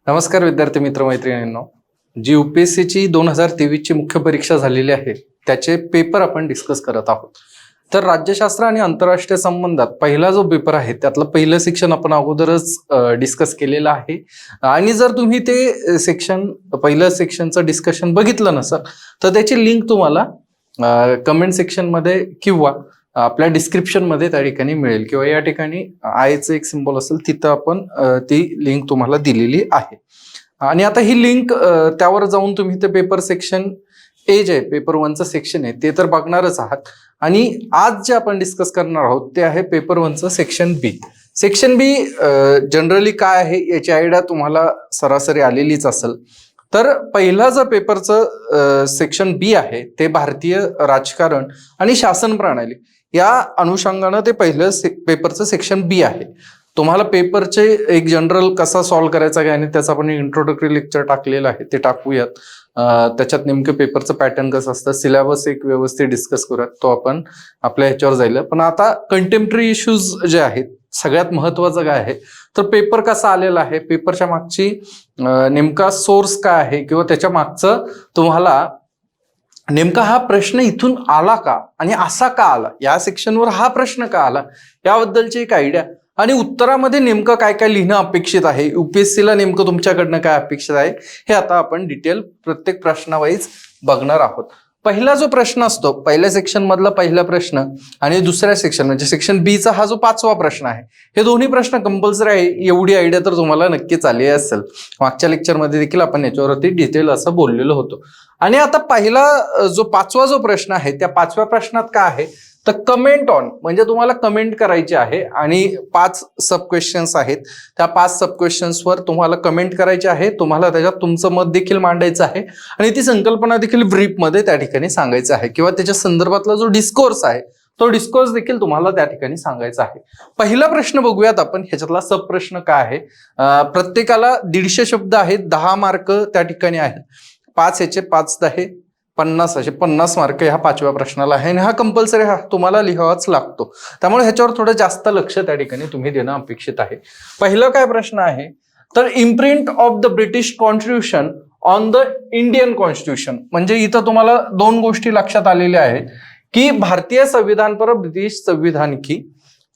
नमस्कार विद्यार्थी मित्र मैत्रिणींनो. जी UPSCची 2023ची मुख्य परीक्षा झालेली आहे त्याचे पेपर आपण डिस्कस करत आहोत. तर राज्यशास्त्र आणि आंतरराष्ट्रीय संबंधात पहिला जो पेपर आहे त्यातलं पहिलं सेक्शन आपण अगोदरच डिस्कस केलेलं आहे. आणि जर तुम्ही ते पहिलं सेक्शनचं डिस्कशन बघितलं नसेल तर त्याची लिंक तुम्हाला कमेंट सेक्शनमध्ये किंवा आपल्या डिस्क्रिप्शन मध्ये त्या ठिकाणी मिळेल, किंवा या ठिकाणी आयचं एक सिम्बॉल असेल तिथं आपण ती लिंक तुम्हाला दिलेली आहे. आणि आता ही लिंक त्यावर जाऊन तुम्ही ते पेपर सेक्शन ए जे पेपर 1चं सेक्शन आहे ते तर बघणारच आहात. आणि आज जे आपण डिस्कस करणार आहोत ते आहे पेपर 1चं section B. Section B generally काय आहे याची आयडिया तुम्हाला सरासरी आलेलीच असेल. तर पहिला जर पेपरचं सेक्शन बी आहे ते भारतीय राजकारण आणि शासन प्रणाली या अनुषंगानं ते पहिलं पेपरचं सेक्शन बी आहे. तुम्हाला पेपरचे एक जनरल कसा सॉल्व्ह करायचा काय आणि त्याचा आपण इंट्रोडक्टरी लेक्चर टाकलेलं आहे ते टाकूयात. त्याच्यात नेमकं पेपरचं पॅटर्न कसं असतं, सिलेबस एक व्यवस्थित डिस्कस करूयात, तो आपण आपल्या ह्याच्यावर जाईल. पण आता कंटेम्पररी इश्यूज जे आहेत सगळ्यात महत्वाचं काय आहे तर पेपर कसा आलेला आहे, पेपरच्या मागची नेमका सोर्स काय आहे, किंवा त्याच्या मागचं तुम्हाला नेमका हा प्रश्न इथून आला का आणि असा का आला, या सेक्शनवर हा प्रश्न का आला याबद्दलची एक आयडिया, आणि उत्तरामध्ये नेमकं काय काय लिहिणं अपेक्षित आहे, UPSCला नेमकं तुमच्याकडनं काय अपेक्षित आहे हे आता आपण डिटेल प्रत्येक प्रश्नावाईज बघणार आहोत. पहिला जो प्रश्न असतो पहिल्या सेक्शन मधला पहिला प्रश्न आणि दुसऱ्या सेक्शन म्हणजे सेक्शन बीचा हा जो 5वा प्रश्न आहे, हे दोन्ही प्रश्न कंपल्सरी आहे एवढी आयडिया तर तुम्हाला नक्कीच आली असेल. मागच्या लेक्चरमध्ये देखील आपण याच्यावरती डिटेल असं बोललेलो होतो. आणि आता पहिला जो 5वा जो प्रश्न आहे त्या 5व्या प्रश्नात काय आहे तर कमेंट ऑन, म्हणजे तुम्हाला कमेंट करायची आहे आणि 5 सब क्वेश्चन्स आहेत. त्या 5 सब क्वेश्चन्सवर तुम्हाला कमेंट करायची आहे, तुम्हाला त्याच्यात तुमचं मत देखील मांडायचं आहे आणि ती संकल्पना देखील ब्रीफमध्ये त्या ठिकाणी सांगायचं आहे, किंवा त्याच्या संदर्भातला जो डिस्कोर्स आहे तो डिस्कोर्स देखील तुम्हाला त्या ठिकाणी सांगायचा आहे. पहिला प्रश्न बघूयात आपण, ह्याच्यातला सब प्रश्न काय आहे. प्रत्येकाला 150 शब्द आहेत, 10 मार्क त्या ठिकाणी आहेत. 5 याचे 5 10 50 असे 50 मार्क ह्या 5व्या प्रश्नाला आहे आणि हा कंपल्सरी हा तुम्हाला लिहावाच लागतो. त्यामुळे ह्याच्यावर थोडं जास्त लक्ष त्या ठिकाणी तुम्ही देणं अपेक्षित आहे. पहिलं काय प्रश्न आहे तर imprint of the British constitution on the Indian constitution. म्हणजे इथं तुम्हाला 2 गोष्टी लक्षात आलेल्या आहेत की भारतीय संविधान पर ब्रिटिश संविधान की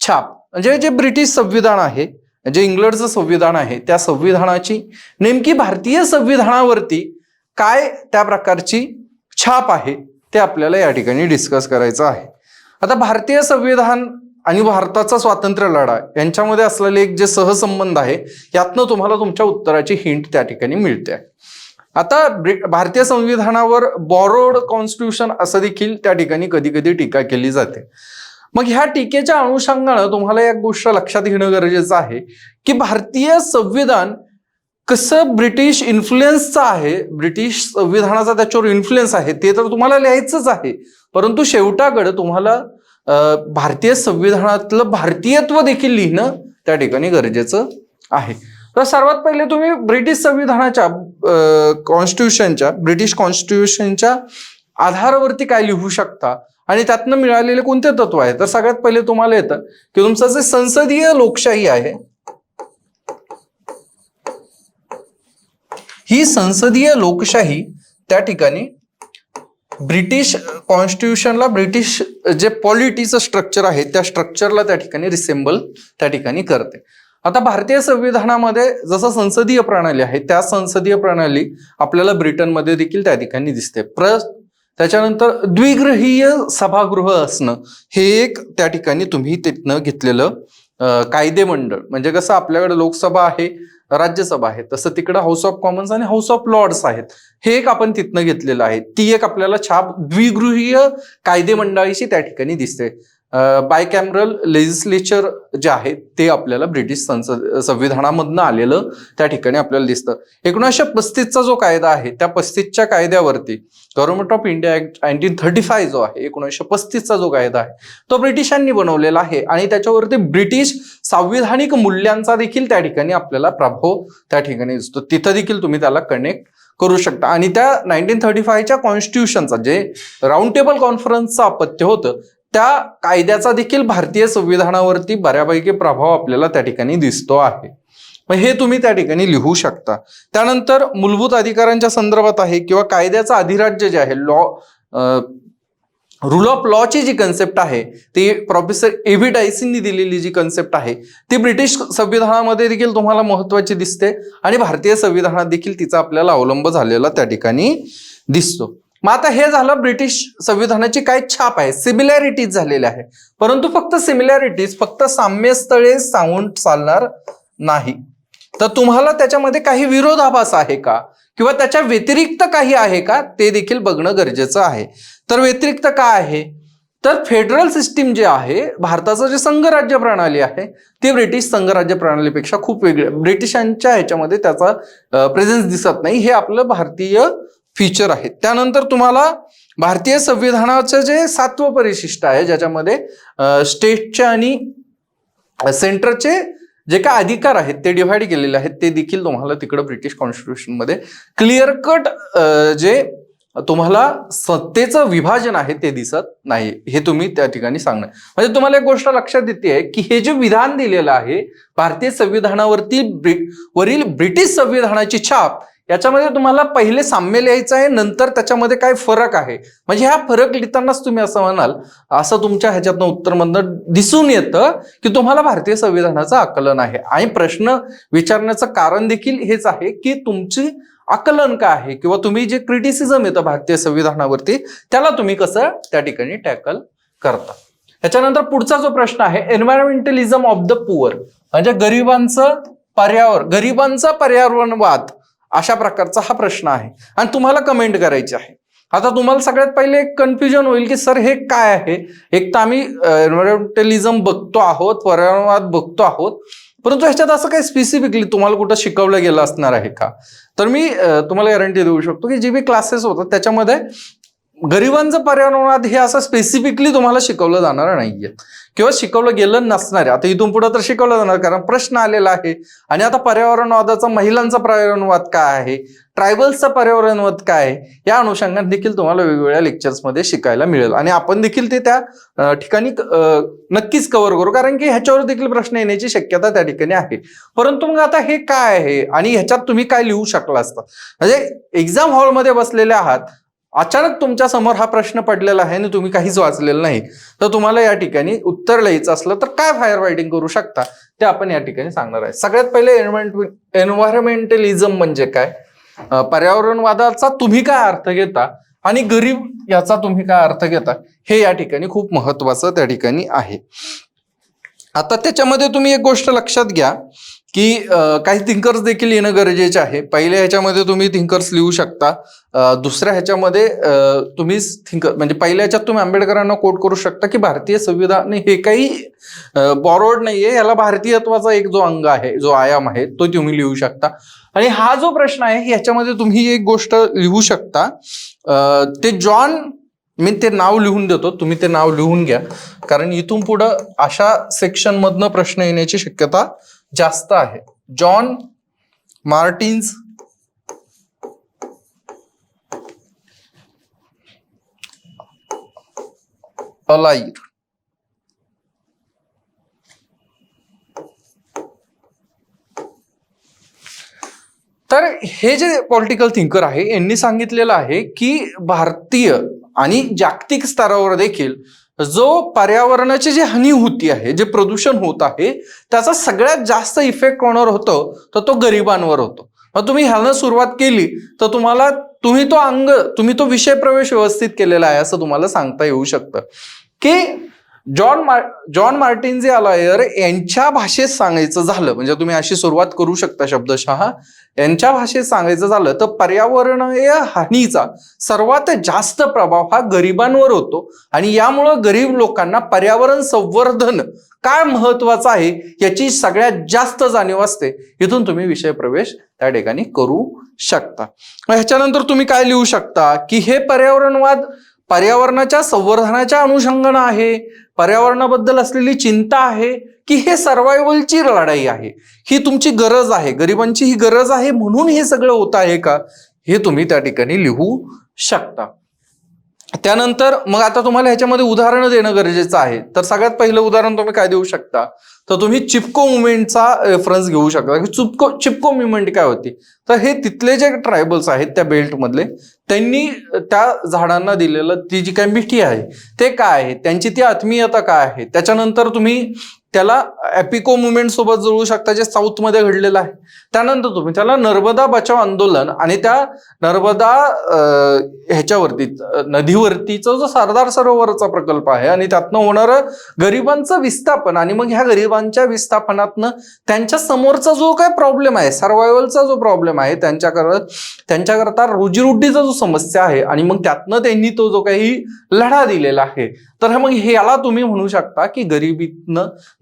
छाप, म्हणजे जे ब्रिटिश संविधान आहे, जे इंग्लंडचं संविधान आहे, त्या संविधानाची नेमकी भारतीय संविधानावरती काय त्या प्रकारची छाप आहे ते आपल्याला या ठिकाणी डिस्कस करायचं आहे. आता भारतीय संविधान आणि भारताचा स्वातंत्र्य लढा यांच्यामध्ये असलेले एक जे सहसंबंध आहे यातनं तुम्हाला तुमच्या उत्तराची हिंट त्या ठिकाणी मिळते. आता भारतीय संविधानावर बॉरोड कॉन्स्टिट्यूशन असं देखील त्या ठिकाणी कधी कधी टीका केली जाते. मग ह्या टीकेच्या अनुषंगानं तुम्हाला एक गोष्ट लक्षात घेणं गरजेचं आहे की भारतीय संविधान कसं ब्रिटिश इन्फ्लुएन्सचा आहे, ब्रिटिश संविधानाचा त्याच्यावर इन्फ्लुएन्स आहे ते तर तुम्हाला लिहायचंच आहे, परंतु शेवटाकडे तुम्हाला भारतीय संविधानातलं भारतीयत्व देखील लिहिणं त्या ठिकाणी गरजेचं आहे. तर सर्वात पहिले तुम्ही ब्रिटिश संविधानाच्या ब्रिटिश कॉन्स्टिट्यूशनच्या आधारावरती काय लिहू शकता आणि त्यातनं मिळालेले कोणते तत्व आहे. तर सगळ्यात पहिले तुम्हाला येतं की तुमचं जे संसदीय लोकशाही आहे, ही संसदीय लोकशाही त्या ठिकाणी ब्रिटिश कॉन्स्टिट्यूशनला, ब्रिटिश जे पॉलिटीचं स्ट्रक्चर आहे त्या स्ट्रक्चरला त्या ठिकाणी रिसेंबल त्या ठिकाणी करते. आता भारतीय संविधानामध्ये जसं संसदीय प्रणाली आहे त्या संसदीय प्रणाली आपल्याला ब्रिटनमध्ये देखील त्या ठिकाणी दिसते. त्याच्यानंतर द्विगृहीय सभागृह असणं हे एक त्या ठिकाणी तुम्ही तिथनं घेतलेलं कायदेमंडळ, म्हणजे कसं आपल्याकडे लोकसभा आहे, राज्यसभा आहे, तसं तिकडे हाऊस ऑफ कॉमन्स आणि हाऊस ऑफ लॉर्ड्स आहेत, हे एक आपण तिथनं घेतलेलं आहे. ती एक आपल्याला छाप द्विगृहीय कायदेमंडळाची त्या ठिकाणी दिसते. बायकॅमरल लेजिस्लेचर जे आहे ते आपल्याला ब्रिटिश संविधानामधनं आलेलं त्या ठिकाणी आपल्याला दिसतं. 1935चा जो कायदा आहे त्या 35च्या कायद्यावरती गव्हर्नमेंट ऑफ इंडिया ऍक्ट 1935 जो आहे 1935चा जो कायदा आहे तो ब्रिटिशांनी बनवलेला आहे आणि त्याच्यावरती ब्रिटिश संविधानिक मूल्यांचा देखील त्या ठिकाणी आपल्याला प्रभाव त्या ठिकाणी दिसतो. तिथं देखील तुम्ही त्याला कनेक्ट करू शकता. आणि त्या 1935च्या कॉन्स्टिट्यूशनचा जे राऊंड टेबल कॉन्फरन्सचं अपत्य होतं त्या कायद्याचा देखील भारतीय संविधानावरती बऱ्यापैकी प्रभाव आपल्याला त्या ठिकाणी दिसतो आहे. मग हे तुम्ही त्या ठिकाणी लिहू शकता. त्यानंतर मूलभूत अधिकारांच्या संदर्भात आहे किंवा कायद्याचं अधिराज्य जे आहे, रूल ऑफ लॉची जी कन्सेप्ट आहे ती प्रोफेसर एव्ही डायसींनी दिलेली जी कन्सेप्ट आहे ती ब्रिटिश संविधानामध्ये देखील तुम्हाला महत्वाची दिसते आणि भारतीय संविधानात देखील तिचा आपल्याला अवलंब झालेला त्या ठिकाणी दिसतो. मग आता हे झालं ब्रिटिश संविधानाची काय छाप आहे, सिमिलॅरिटीज झालेल्या आहे. परंतु फक्त सिमिलॅरिटीज, फक्त साम्यस्थळे सांगून चालणार नाही. तर तुम्हाला त्याच्यामध्ये काही विरोधाभास आहे का किंवा त्याच्या व्यतिरिक्त काही आहे का ते देखील बघणं गरजेचं आहे. तर व्यतिरिक्त काय आहे, तर फेडरल सिस्टीम जे आहे, भारताचं जे संघराज्य प्रणाली आहे ती ब्रिटिश संघराज्य प्रणालीपेक्षा खूप वेगळी. ब्रिटिशांच्या ह्याच्यामध्ये त्याचा प्रेझेन्स दिसत नाही, हे आपलं भारतीय फीचर आहे. त्यानंतर तुम्हाला भारतीय संविधानाचं जे 7वं परिशिष्ट आहे ज्याच्यामध्ये स्टेटचे आणि सेंटरचे जे काय अधिकार आहेत ते डिव्हाइड केलेले आहेत ते देखील तुम्हाला तिकडं ब्रिटिश कॉन्स्टिट्यूशन मध्ये क्लिअर कट जे तुम्हाला सत्तेचं विभाजन आहे ते दिसत नाही. हे तुम्ही त्या ठिकाणी सांगणार. म्हणजे तुम्हाला एक गोष्ट लक्षात येते आहे की हे जे विधान दिलेलं आहे भारतीय संविधानावरती वरील ब्रिटिश संविधानाची छाप, याच्यामध्ये तुम्हाला पहिले साम्य लिहायचं आहे, नंतर त्याच्यामध्ये काय फरक आहे. म्हणजे हा फरक लिहितानाच तुम्ही असं म्हणाल, असं तुमच्या ह्याच्यातनं उत्तरमधनं दिसून येतं की तुम्हाला भारतीय संविधानाचं आकलन आहे. आणि प्रश्न विचारण्याचं कारण देखील हेच आहे की तुमची आकलन काय आहे किंवा तुम्ही जे क्रिटिसिझम येतं भारतीय संविधानावरती त्याला तुम्ही कसं त्या ठिकाणी टॅकल करता. त्याच्यानंतर पुढचा जो प्रश्न आहे, एन्व्हायरमेंटलिझम ऑफ द पुअर, म्हणजे गरिबांचा पर्यावरणवाद, अशा प्रकारचा हा प्रश्न आहे आणि तुम्हाला कमेंट करायची आहे. आता तुम्हाला सगळ्यात पहिले एक कन्फ्युजन होईल की सर हे काय आहे. एक तर आम्ही एन्व्हायरमेंटलिझम बघतो आहोत, पर्यावरणवाद बघतो आहोत, परंतु ह्याच्यात असं काही स्पेसिफिकली तुम्हाला कुठं शिकवलं गेलं असणार आहे का. तर मी तुम्हाला गॅरंटी देऊ शकतो की जे बी क्लासेस होतात त्याच्यामध्ये गरिबांचं पर्यावरणवाद हे असं स्पेसिफिकली तुम्हाला शिकवलं जाणार नाहीये किंवा शिकवलं गेलं नसणार आहे. आता इथून पुढे तर शिकवलं जाणार, कारण प्रश्न आलेला आहे. आणि आता पर्यावरणवादाचा महिलांचा पर्यावरणवाद काय आहे, ट्रायबल्सचा पर्यावरणवाद काय आहे, या अनुषंगाने देखील तुम्हाला वेगवेगळ्या लेक्चर्समध्ये शिकायला मिळेल आणि आपण देखील ते त्या ठिकाणी नक्कीच कव्हर करू, कारण की ह्याच्यावर देखील प्रश्न येण्याची शक्यता त्या ठिकाणी आहे. परंतु मग आता हे काय आहे आणि ह्याच्यात तुम्ही काय लिहू शकला असता. म्हणजे एक्झाम हॉलमध्ये बसलेले आहात, अचानक तुमच्या समोर हा प्रश्न पडलेला आहे आणि तुम्ही काहीच वाचलेलं नाही, तर तुम्हाला या ठिकाणी उत्तर लिहायचं असलं तर काय फायर फायटिंग करू शकता ते आपण या ठिकाणी सांगणार आहे. सगळ्यात पहिले एन्व्हायरमेंटलिझम म्हणजे काय, पर्यावरणवादाचा तुम्ही काय अर्थ घेता आणि गरीब याचा तुम्ही काय अर्थ घेता, हे या ठिकाणी खूप महत्वाचं त्या ठिकाणी आहे. आता त्याच्यामध्ये तुम्ही एक गोष्ट लक्षात घ्या की काही थिंकर्स देखील येणं गरजेचे आहे. पहिल्या ह्याच्यामध्ये तुम्ही थिंकर्स लिहू शकता, दुसऱ्या ह्याच्यामध्ये तुम्ही थिंकर म्हणजे पहिल्या ह्याच्यात तुम्ही आंबेडकरांना कोट करू शकता की भारतीय संविधान हे काही बॉरोड नाहीये, याला भारतीयत्वाचा एक जो अंग आहे, जो आयाम आहे, तो तुम्ही लिहू शकता. आणि हा जो प्रश्न आहे ह्याच्यामध्ये तुम्ही एक गोष्ट लिहू शकता, ते जॉन, मी ते नाव लिहून देतो, तुम्ही ते नाव लिहून घ्या, कारण इथून पुढं अशा सेक्शन मधनं प्रश्न येण्याची शक्यता जास्त आहे. जॉन मार्टिन्स अलायर. तर हे जे पॉलिटिकल थिंकर आहे यांनी सांगितलेलं आहे की भारतीय आणि जागतिक स्तरावर देखील जो पर्यावरणाची जी हानी होती आहे, जे प्रदूषण होत आहे, त्याचा सगळ्यात जास्त इफेक्ट कोणावर होतो तर तो गरिबांवर होतो. मग तुम्ही ह्यानं सुरुवात केली तर तुम्ही तो विषय प्रवेश व्यवस्थित केलेला आहे असं तुम्हाला सांगता येऊ शकतं की जॉन मार्टिन्स अलायर यांच्या भाषेत सांगायचं झालं, म्हणजे तुम्ही अशी सुरुवात करू शकता शब्दशः, यांच्या भाषेत सांगायचं झालं तर पर्यावरणीय हानीचा सर्वात जास्त प्रभाव हा गरिबांवर होतो आणि यामुळं गरीब लोकांना पर्यावरण संवर्धन काय महत्वाचं आहे याची सगळ्यात जास्त जाणीव असते. इथून तुम्ही विषय प्रवेश त्या ठिकाणी करू शकता. ह्याच्यानंतर तुम्ही काय लिहू शकता की हे पर्यावरणवाद पर्यावरणाच्या संवर्धनाच्या अनुषंगाने आहे, पर्यावरणाबद्दल असलेली चिंता आहे की हे सर्वायवलची लढाई आहे, ही तुमची गरज आहे, गरिबांची ही गरज आहे म्हणून हे सगळं होत आहे का, हे तुम्ही त्या ठिकाणी लिहू शकता. त्यानंतर मग आता तुम्हाला ह्याच्यामध्ये उदाहरणं देणं गरजेचं आहे. तर सगळ्यात पहिलं उदाहरण तुम्ही काय देऊ शकता, तर तुम्ही चिपको मुवमेंटचा रेफरन्स घेऊ शकता की चिपको मुवमेंट काय होती. तर हे तिथले जे ट्रायबल्स आहेत त्या बेल्ट मधले, त्यांनी त्या झाडांना दिलेलं ती जी काही मिठी आहे ते काय आहे, त्यांची ती आत्मीयता काय आहे. त्याच्यानंतर तुम्ही त्याला एपिको मुवमेंट सोबत जोडू शकता जे साऊथ मध्ये घडलेलं आहे. त्यानंतर तुम्ही त्याला नर्मदा बचाव आंदोलन आणि त्या नर्मदा ह्याच्यावरती नदीवरतीचा जो सरदार सरोवरचा प्रकल्प आहे आणि त्यातनं होणारं गरिबांचं विस्थापन आणि मग ह्या गरिबांच्या विस्थापनातनं त्यांच्या समोरचा जो काय प्रॉब्लेम आहे, सर्वायवलचा जो प्रॉब्लेम आहे, त्यांच्याकरता रोजीरोटीचा जो समस्या आहे आणि मग त्यातनं त्यांनी तो जो काही लढा दिलेला आहे. तर मग याला तुम्ही म्हणू शकता की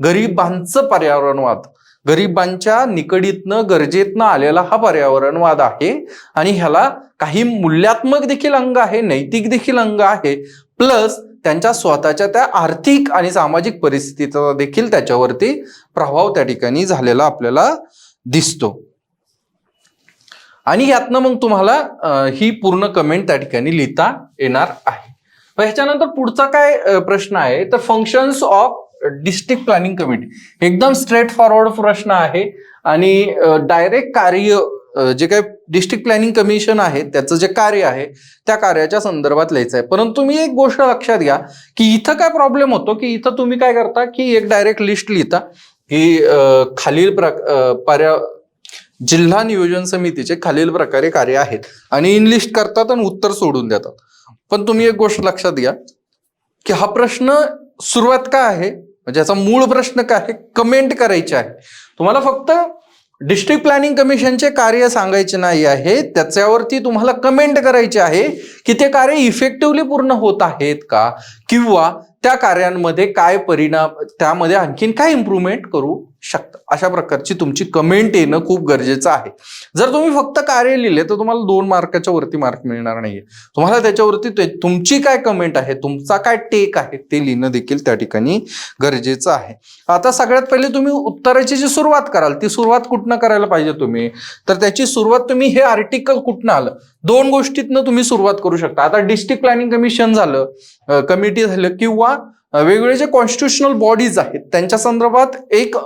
गरिबांचं पर्यावरणवाद, गरिबांच्या निकडीतनं गरजेतनं आलेला हा पर्यावरणवाद आहे. आणि ह्याला काही मूल्यात्मक देखील अंग आहे, नैतिक देखील अंग आहे, प्लस त्यांच्या स्वतःच्या त्या आर्थिक आणि सामाजिक परिस्थितीचा देखील त्याच्यावरती प्रभाव त्या ठिकाणी झालेला आपल्याला दिसतो. आणि यातनं मग तुम्हाला ही पूर्ण कमेंट त्या ठिकाणी लिहिता येणार आहे. ह्याच्यानंतर पुढचा काय प्रश्न आहे, तर functions of district planning committee. एकदम स्ट्रेट फॉरवर्ड प्रश्न आहे आणि डायरेक्ट कार्य जे काही डिस्ट्रिक्ट प्लॅनिंग कमिशन आहे त्याचं जे कार्य आहे त्या कार्याच्या संदर्भात लिहायचं आहे. परंतु मी एक गोष्ट लक्षात घ्या की इथं काय प्रॉब्लेम होतो की इथं तुम्ही काय करता की एक डायरेक्ट लिस्ट लिहिता की खालील जिल्हा नियोजन समितीचे खालील प्रकारे कार्य आहेत आणि इनलिस्ट करतात आणि उत्तर सोडून देतात. पण तुम्ही एक गोष्ट लक्षात घ्या की हा प्रश्न सुरुवात काय आहे, म्हणजे याचा मूळ प्रश्न काय आहे, कमेंट करायची आहे. तुम्हाला फक्त डिस्ट्रिक्ट प्लॅनिंग कमिशनचे कार्य सांगायचे नाही आहे, त्याच्यावरती तुम्हाला कमेंट करायचे आहे की ते कार्य इफेक्टिव्हली पूर्ण होत आहेत का, किंवा त्या कार्यांमध्ये काय परिणाम, त्यामध्ये आणखीन काय इम्प्रूव्हमेंट करू शकता. अशा प्रकारची तुमची कमेंट येणं खूप गरजेचं आहे. जर तुम्ही फक्त कार्य लिहिले तर तुम्हाला 2 मार्काच्या वरती मार्क मिळणार नाहीये. तुम्हाला त्याच्यावरती तुमची काय कमेंट आहे, तुमचा काय टेक आहे ते लिहिणं देखील त्या ठिकाणी गरजेचं आहे. आता सगळ्यात पहिले तुम्ही उत्तराची जी सुरुवात कराल ती सुरुवात कुठनं करायला पाहिजे तुम्ही, तर त्याची सुरुवात तुम्ही हे आर्टिकल कुठनं आलं, 2 गोष्टीतनं तुम्ही सुरुवात करू शकता. आता डिस्ट्रिक्ट प्लॅनिंग कमिशन झालं, कमिटी झालं, किंवा वेगवेगळे जे कॉन्स्टिट्युशनल बॉडीज आहेत त्यांच्या संदर्भात एक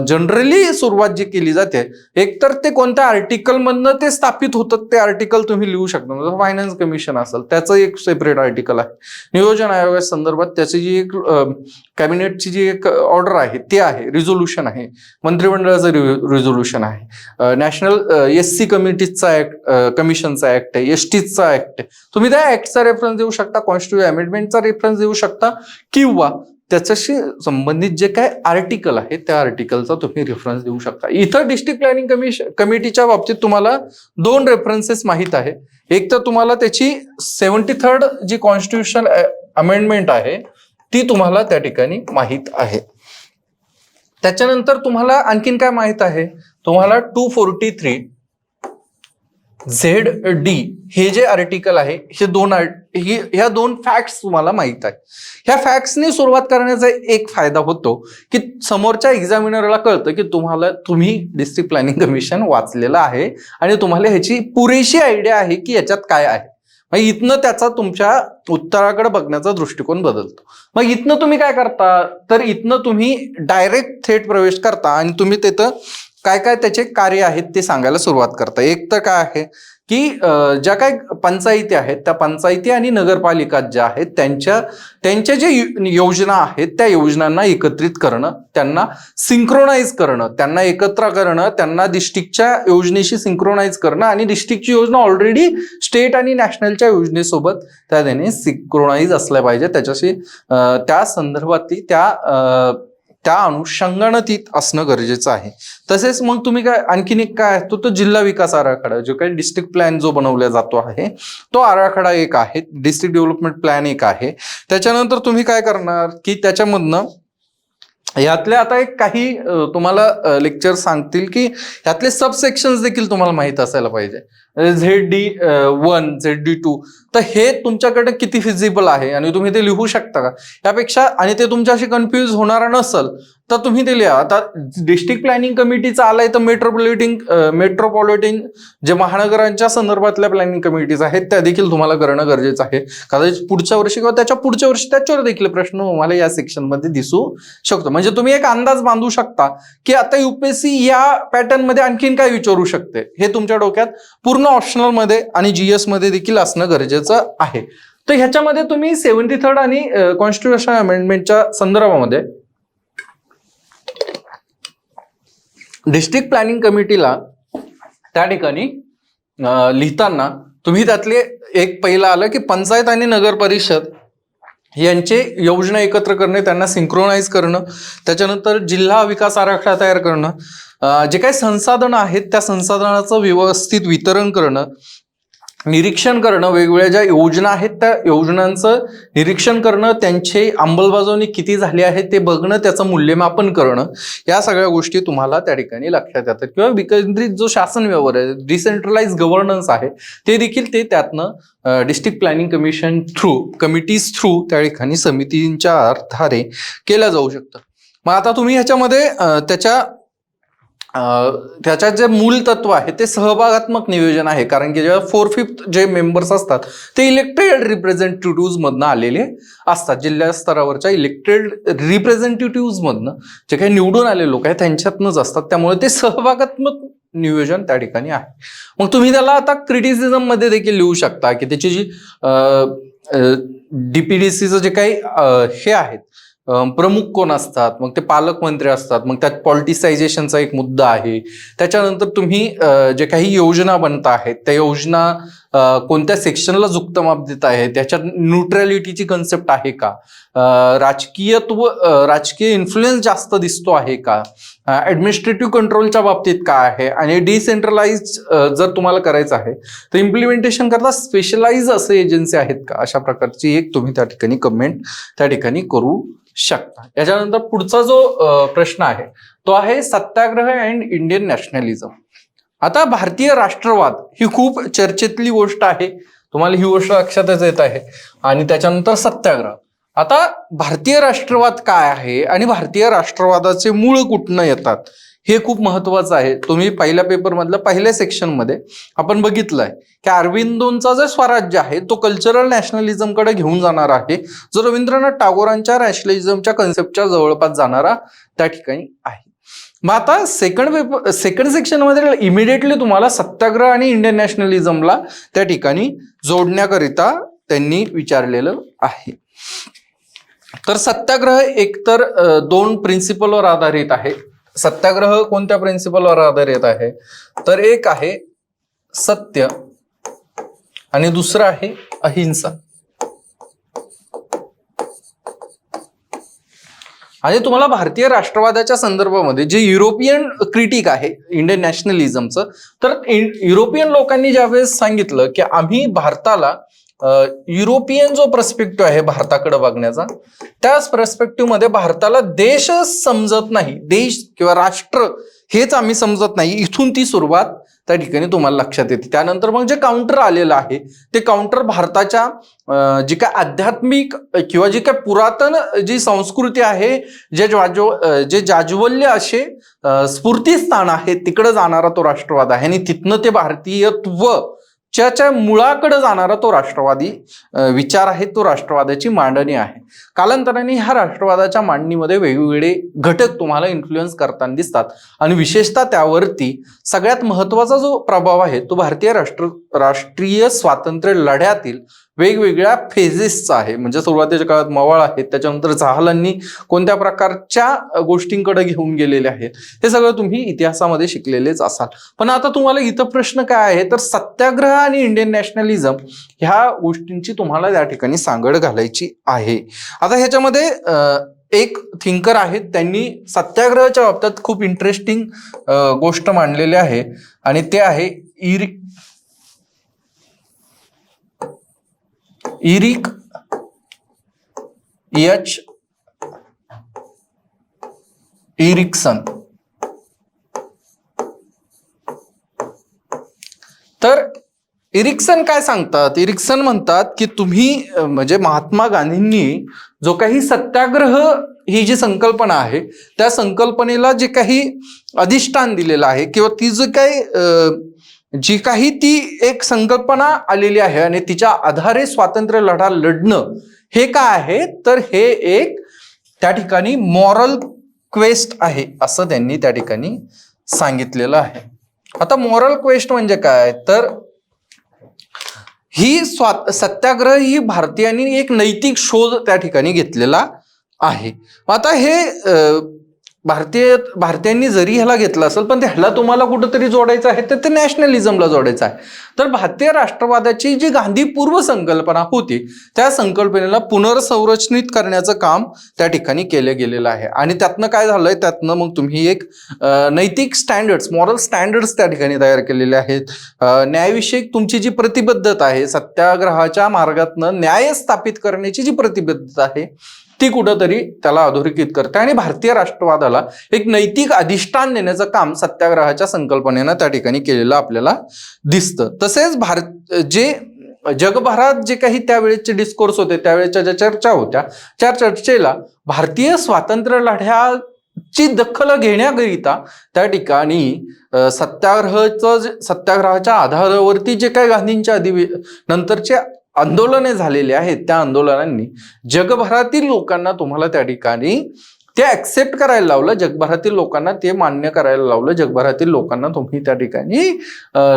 जनरली सुरुवात जी केली जाते, एक तर ते कोणत्या आर्टिकल मधनं ते स्थापित होतात ते आर्टिकल तुम्ही लिहू शकता. फायनान्स कमिशन असेल त्याचं एक सेपरेट आर्टिकल आहे, नियोजन आयोगा संदर्भात त्याची जी एक कॅबिनेटची जी एक ऑर्डर आहे ते आहे, रिझोल्युशन आहे, मंत्रिमंडळाचं रिझोल्युशन आहे, नॅशनल SC कमिटीचा ऍक्ट, कमिशनचा ऍक्ट आहे, STचा ऍक्ट आहे. तुम्ही त्या ऍक्टचा रेफरन्स देऊ शकता, कॉन्स्टिट्युशन अमेंडमेंटचा रेफरन्स देऊ शकता, किंवा त्याच्याशी संबंधित जे काय आर्टिकल आहे त्या आर्टिकलचा तुम्ही रेफरन्स देऊ शकता. इथं डिस्ट्रिक्ट प्लॅनिंग कमिटीच्या बाबतीत तुम्हाला 2 रेफरन्सेस माहित आहे. एक तर तुम्हाला त्याची 73rd जी कॉन्स्टिट्युशन अमेंडमेंट आहे ती तुम्हाला त्या ठिकाणी माहित आहे. त्याच्यानंतर तुम्हाला आणखीन काय माहित आहे, तुम्हाला 243 ZD हे जे आर्टिकल आहे ह्या 2 फॅक्ट्स तुम्हाला माहित आहे. ह्या फॅक्ट्सनी सुरुवात करण्याचा एक फायदा होतो की समोरच्या एक्झामिनरला कळतं की तुम्ही डिस्ट्रिक्ट प्लॅनिंग कमिशन वाचलेलं आहे आणि तुम्हाला ह्याची पुरेशी आयडिया आहे की याच्यात काय आहे. मग इथनं त्याचा तुमच्या उत्तराकडे बघण्याचा दृष्टिकोन बदलतो. मग इथनं तुम्ही काय करता, तर इथनं तुम्ही डायरेक्ट थेट प्रवेश करता आणि तुम्ही तिथं काय काय त्याचे कार्य आहेत ते सांगायला सुरुवात करता. एक तर काय आहे की ज्या काय पंचायती आहेत त्या पंचायती आणि नगरपालिका ज्या आहेत त्यांच्या जे योजना आहेत त्या योजनांना एकत्रित करणं, त्यांना सिंक्रोनाइज करणं, त्यांना एकत्र करणं, त्यांना डिस्ट्रिक्टच्या योजनेशी सिंक्रोनाइज करणं आणि डिस्ट्रिक्टची योजना ऑलरेडी स्टेट आणि नॅशनलच्या योजनेसोबत त्याने सिंक्रोनाइज असल्या पाहिजे, त्याच्याशी त्या संदर्भातली त्या अनुषंगानं ती असणं गरजेचं आहे. तसेच मग तुम्ही काय आणखीन एक काय असतो तो जिल्हा विकास आराखडा, जो काही डिस्ट्रिक्ट प्लॅन जो बनवला जातो आहे तो आराखडा एक आहे, डिस्ट्रिक्ट डेव्हलपमेंट प्लॅन एक आहे. त्याच्यानंतर तुम्ही काय करणार की त्याच्यामधनं यातल्या आता एक काही तुम्हाला लेक्चर सांगतील की यातले सबसेक्शन्स देखील तुम्हाला माहित असायला पाहिजे. ZD1 ZD2, तर हे तुमच्याकडे किती फिजिबल आहे आणि तुम्ही ते लिहू शकता का यापेक्षा, आणि ते तुमच्याशी कन्फ्यूज होणार नसल तर तुम्ही ते लिहा. आता डिस्ट्रिक्ट प्लॅनिंग कमिटीचा आलाय तर मेट्रोपॉलिटन जे महानगरांच्या संदर्भातल्या प्लॅनिंग कमिटीज आहेत त्या देखील तुम्हाला करणं गरजेचं आहे. कदाचित पुढच्या वर्षी किंवा त्याच्या पुढच्या वर्षी त्याच्यावर देखील प्रश्न तुम्हाला या सेक्शन मध्ये दिसू शकतो. म्हणजे तुम्ही एक अंदाज बांधू शकता की आता युपीएससी या पॅटर्न मध्ये आणखीन काय विचारू शकते, हे तुमच्या डोक्यात पूर्ण ऑप्शनल मध्ये आणि जीएस मध्ये देखील असणं गरजेचं आहे. तर ह्याच्यामध्ये तुम्ही 73rd आणि कॉन्स्टिट्यूशन अमेंडमेंटच्या संदर्भामध्ये डिस्ट्रिक्ट प्लॅनिंग कमिटीला त्या ठिकाणी लिहिताना तुम्ही त्यातले एक पहिलं आलं की पंचायत आणि नगर परिषद यांचे योजना एकत्र करणे, त्यांना सिंक्रोनाइज करणं, त्याच्यानंतर जिल्हा विकास आराखडा तयार करणं, जे काही संसाधनं आहेत त्या संसाधनाचं व्यवस्थित वितरण करणं, निरीक्षण करणं, वेगवेगळ्या ज्या योजना आहेत त्या योजनांचं निरीक्षण करणं, त्यांची अंमलबजावणी किती झाली आहे ते बघणं, त्याचं मूल्यमापन करणं, या सगळ्या गोष्टी तुम्हाला त्या ठिकाणी लक्षात येतात. किंवा विकेंद्रित जो शासन व्यवहार आहे, डिसेंट्रलाइज गव्हर्नन्स आहे, ते देखील ते त्यातनं district planning commission committees through त्या ठिकाणी समितींच्या आधारे केलं जाऊ शकतं. मग आता तुम्ही ह्याच्यामध्ये त्याच्यात जे मूल तत्व आहे ते सहभागात्मक नियोजन आहे. कारण की जेव्हा 4/5 जे मेंबर्स असतात ते इलेक्टेड रिप्रेझेंटेटिव्ह मधनं आलेले असतात. जिल्हा स्तरावरच्या इलेक्टेड रिप्रेझेंटेटिव्ह मधनं जे काही निवडून आलेले लोक आहेत त्यांच्यातनंच असतात. त्यामुळे ते सहभागात्मक नियोजन त्या ठिकाणी आहे. मग तुम्ही त्याला आता क्रिटिसिझम मध्ये देखील लिहू शकता की त्याची जी डीपीडीसीचं जे काही हे आहेत प्रमुख कोण असतात, मग ते पालकमंत्री असतात, मग त्यात पॉलिटिसायझेशनचा एक मुद्दा आहे. त्याच्यानंतर तुम्ही जे काही योजना बनत आहेत त्या योजना कोणत्या सेक्शनला जुक्त माप देत आहे, त्याच्यात न्यूट्रॅलिटीची कन्सेप्ट आहे का, राजकीय इन्फ्लुएन्स जास्त दिसतो आहे का, ऍडमिनिस्ट्रेटिव्ह कंट्रोलच्या बाबतीत काय आहे, आणि डिसेंट्रलाइज जर तुम्हाला करायचं आहे तर इम्प्लिमेंटेशन करता स्पेशलाइज असे एजन्सी आहेत का, अशा प्रकारची एक तुम्ही त्या ठिकाणी कमेंट त्या ठिकाणी करू शकता. याच्यानंतर पुढचा जो प्रश्न आहे तो आहे सत्याग्रह अँड इंडियन नॅशनलिझम. आता भारतीय राष्ट्रवाद ही खूप चर्चेतली गोष्ट आहे, तुम्हाला ही गोष्ट लक्षातच येत आहे. आणि त्याच्यानंतर सत्याग्रह. आता भारतीय राष्ट्रवाद काय आहे आणि भारतीय राष्ट्रवादाचे मूळ कुठनं येतात हे खूप महत्वाचं आहे. तुम्ही पहिल्या पेपरमधल्या पहिल्या सेक्शनमध्ये आपण बघितलंय की अरविंदोंचा जो स्वराज्य आहे तो कल्चरल नॅशनलिझमकडे घेऊन जाणार आहे, जो रवींद्रनाथ टागोरांच्या नॅशनलिझमच्या कन्सेप्टच्या जवळपास जाणारा त्या ठिकाणी आहे. मग आता सेकंड सेक्शनमध्ये इमिडिएटली तुम्हाला सत्याग्रह आणि इंडियन नॅशनलिझमला त्या ठिकाणी जोडण्याकरिता त्यांनी विचारलेलं आहे. तर सत्याग्रह एकतर 2 प्रिन्सिपलवर आधारित आहे. सत्याग्रह कोणत्या प्रिन्सिपलवर आधारित आहे तर एक आहे सत्य आणि दुसरं आहे अहिंसा. आणि तुम्हाला भारतीय राष्ट्रवादाच्या संदर्भामध्ये जे युरोपियन क्रिटिक आहे इंडियन नॅशनलिझमचं, तर युरोपियन लोकांनी ज्यावेळेस सांगितलं की आम्ही भारताला युरोपियन जो पर्स्पेक्टिव्ह आहे भारताकडे बघण्याचा, त्याच पर्स्पेक्टिव्ह मध्ये भारताला देश समजत नाही, देश किंवा राष्ट्र हेच आम्ही समजत नाही, इथून ती सुरुवात त्या ठिकाणी तुम्हाला लक्षात येते. त्यानंतर मग जे काउंटर आलेलं आहे ते काउंटर भारताच्या जी काय आध्यात्मिक किंवा जी काय पुरातन जी संस्कृती आहे, जे जाज्वल्य असे स्फूर्तीस्थान आहे तिकडे जाणारा तो राष्ट्रवाद आहे. आणि तिथनं ते भारतीयत्व च्या मुळाकडे जाणारा तो राष्ट्रवादी विचार आहे, तो राष्ट्रवादाची मांडणी आहे. कालांतराने ह्या राष्ट्रवादाच्या मांडणीमध्ये वेगवेगळे घटक तुम्हाला इन्फ्लुएन्स करताना दिसतात आणि विशेषतः त्यावरती सगळ्यात महत्वाचा जो प्रभाव आहे तो भारतीय राष्ट्रीय स्वातंत्र्य लढ्यातील वेगवेगळ्या फेजेसचा आहे. म्हणजे सुरुवातीच्या काळात मवाळ आहेत, त्याच्यानंतर जहालांनी कोणत्या प्रकारच्या गोष्टींकडे घेऊन गेलेले आहेत, हे सगळं तुम्ही इतिहासामध्ये शिकलेलेच असाल. पण आता तुम्हाला इथं प्रश्न काय आहे तर सत्याग्रह आणि इंडियन नॅशनलिझम ह्या गोष्टींची तुम्हाला त्या ठिकाणी सांगड घालायची आहे. आता ह्याच्यामध्ये एक थिंकर आहेत, त्यांनी सत्याग्रहाच्या बाबतीत खूप इंटरेस्टिंग गोष्ट मांडलेली आहे आणि ते आहे इरिक एच इरिक्सन. तर इरिक्सन काय सांगतात? इरिक्सन म्हणतात की तुम्ही म्हणजे महात्मा गांधींनी जो काही सत्याग्रह ही जी संकल्पना आहे त्या संकल्पनेला जे काही अधिष्ठान दिलेलं आहे किंवा ती जी काही ती एक संकल्पना आलेली आहे आणि तिच्या आधारे स्वातंत्र्य लढा लढणं हे काय आहे, तर हे एक त्या ठिकाणी मॉरल क्वेस्ट आहे असं त्यांनी त्या ठिकाणी सांगितलेलं आहे. आता मॉरल क्वेस्ट म्हणजे काय, तर ही सत्याग्रह ही भारतीयांनी एक नैतिक शोध त्या ठिकाणी घेतलेला आहे. आता हे भारतीयांनी जरी ह्याला घेतलं असेल पण ह्याला तुम्हाला कुठंतरी जोडायचं आहे तर ते नॅशनलिझमला जोडायचं आहे. तर भारतीय राष्ट्रवादाची जी गांधी पूर्व संकल्पना होती त्या संकल्पनेला पुनर्संरचनित करण्याचं काम त्या ठिकाणी केलं गेलेलं आहे. आणि त्यातनं काय झालंय, त्यातनं मग तुम्ही एक नैतिक स्टँडर्ड्स, मॉरल स्टँडर्ड्स त्या ठिकाणी तयार केलेले आहेत. न्यायविषयक तुमची जी प्रतिबद्धता आहे, सत्याग्रहाच्या मार्गातनं न्याय स्थापित करण्याची जी प्रतिबद्धता आहे ती कुठंतरी त्याला अधोरेखित करते आणि भारतीय राष्ट्रवादाला एक नैतिक अधिष्ठान देण्याचं काम सत्याग्रहाच्या संकल्पनेनं त्या ठिकाणी केलेलं आपल्याला दिसतं. तसेच जे जगभरात जे काही त्यावेळेचे डिस्कोर्स होते, त्यावेळेच्या ज्या चर्चा होत्या, त्या चर्चेला भारतीय स्वातंत्र्य लढ्याची दखल घेण्याकरिता त्या ठिकाणी सत्याग्रहाच्या आधारावरती जे काही गांधींच्या नंतरचे आंदोलने झालेले आहेत त्या आंदोलनांनी जगभरातील लोकांना तुम्हाला त्या ठिकाणी ते ऍक्सेप्ट करायला लावलं, जगभरातील लोकांना ते मान्य करायला लावलं, जगभरातील लोकांना तुम्ही त्या ठिकाणी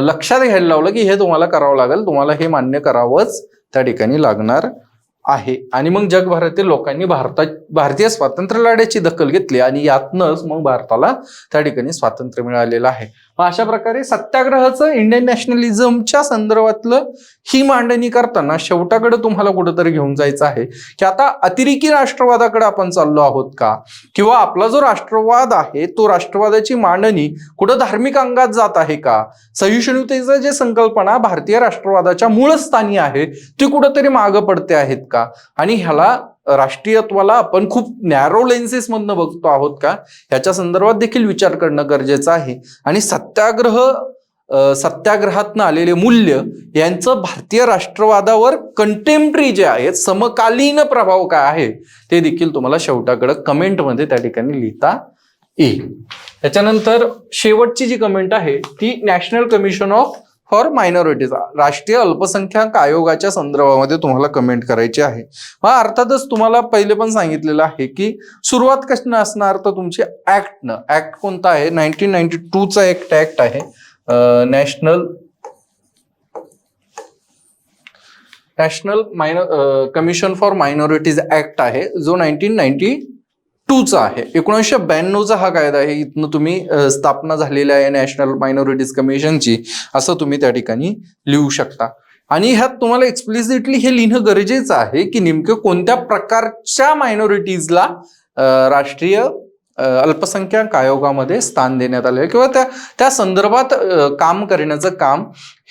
लक्षात घ्यायला लावलं की हे तुम्हाला करावं लागेल, तुम्हाला हे मान्य करावंच त्या ठिकाणी लागणार आहे. आणि मग जगभरातील लोकांनी भारतीय स्वातंत्र्य लढ्याची दखल घेतली आणि यातनंच मग भारताला त्या ठिकाणी स्वातंत्र्य मिळालेलं आहे. अशा प्रकारे सत्याग्रहाचं इंडियन नॅशनलिझमच्या संदर्भातलं ही मांडणी करताना शेवटाकडे तुम्हाला कुठंतरी घेऊन जायचं आहे की आता अतिरेकी राष्ट्रवादाकडे आपण चाललो आहोत का, किंवा आपला जो राष्ट्रवाद आहे तो राष्ट्रवादाची मांडणी कुठं धार्मिक अंगात जात आहे का, सहिष्णुतेचं जे संकल्पना भारतीय राष्ट्रवादाच्या मूळ स्थानी आहे ती कुठंतरी मागं पडते आहेत का, आणि ह्याला राष्ट्रीयत्वाला आपण खूप नॅरो लेन्सेस मधनं बघतो आहोत का, ह्याच्या संदर्भात देखील विचार करणं गरजेचं आहे. आणि सत्याग्रहातनं आलेले मूल्य यांचं भारतीय राष्ट्रवादावर कंटेम्पररी जे आहेत समकालीन प्रभाव काय आहे ते देखील तुम्हाला शेवटाकडे कमेंटमध्ये त्या ठिकाणी लिहिता येईल. त्याच्यानंतर शेवटची जी कमेंट आहे ती नॅशनल कमिशन फॉर मायनॉरिटीज, राष्ट्रीय अल्पसंख्याक आयोगाच्या संदर्भामध्ये तुम्हाला कमेंट करायची आहे. अर्थातच तुम्हाला पहिले पण सांगितलेलं आहे की सुरुवात कशी असणार, तर तुमची ऍक्ट कोणता आहे, 1992चा एक ऍक्ट आहे, national commission for minorities act आहे जो 1992चा आहे. 1992चा हा कायदा आहे. इथनं तुम्ही स्थापना झालेली आहे नॅशनल मायनॉरिटीज कमिशनची असं तुम्ही त्या ठिकाणी लिहू शकता. आणि ह्यात तुम्हाला एक्सप्लिसिटली हे लिहिणं गरजेचं आहे की नेमकं कोणत्या प्रकारच्या मायनॉरिटीजला राष्ट्रीय अल्पसंख्याक आयोगामध्ये स्थान देण्यात आले किंवा त्या संदर्भात काम करण्याचं काम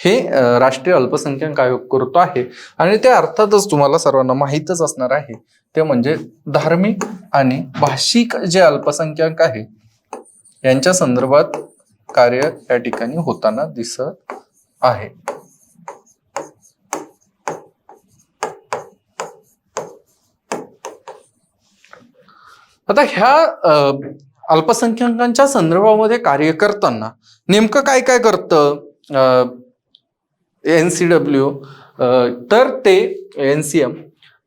हे राष्ट्रीय अल्पसंख्याक आयोग करतो आहे. आणि ते अर्थातच तुम्हाला सर्वांना माहीतच असणार आहे, ते म्हणजे धार्मिक आणि भाषिक जे अल्पसंख्याक आहे यांच्या संदर्भात कार्य या ठिकाणी होताना दिसत आहे. आता ह्या अल्पसंख्याकांच्या संदर्भामध्ये कार्य करताना नेमकं काय काय करतं NCW, तर ते NCM,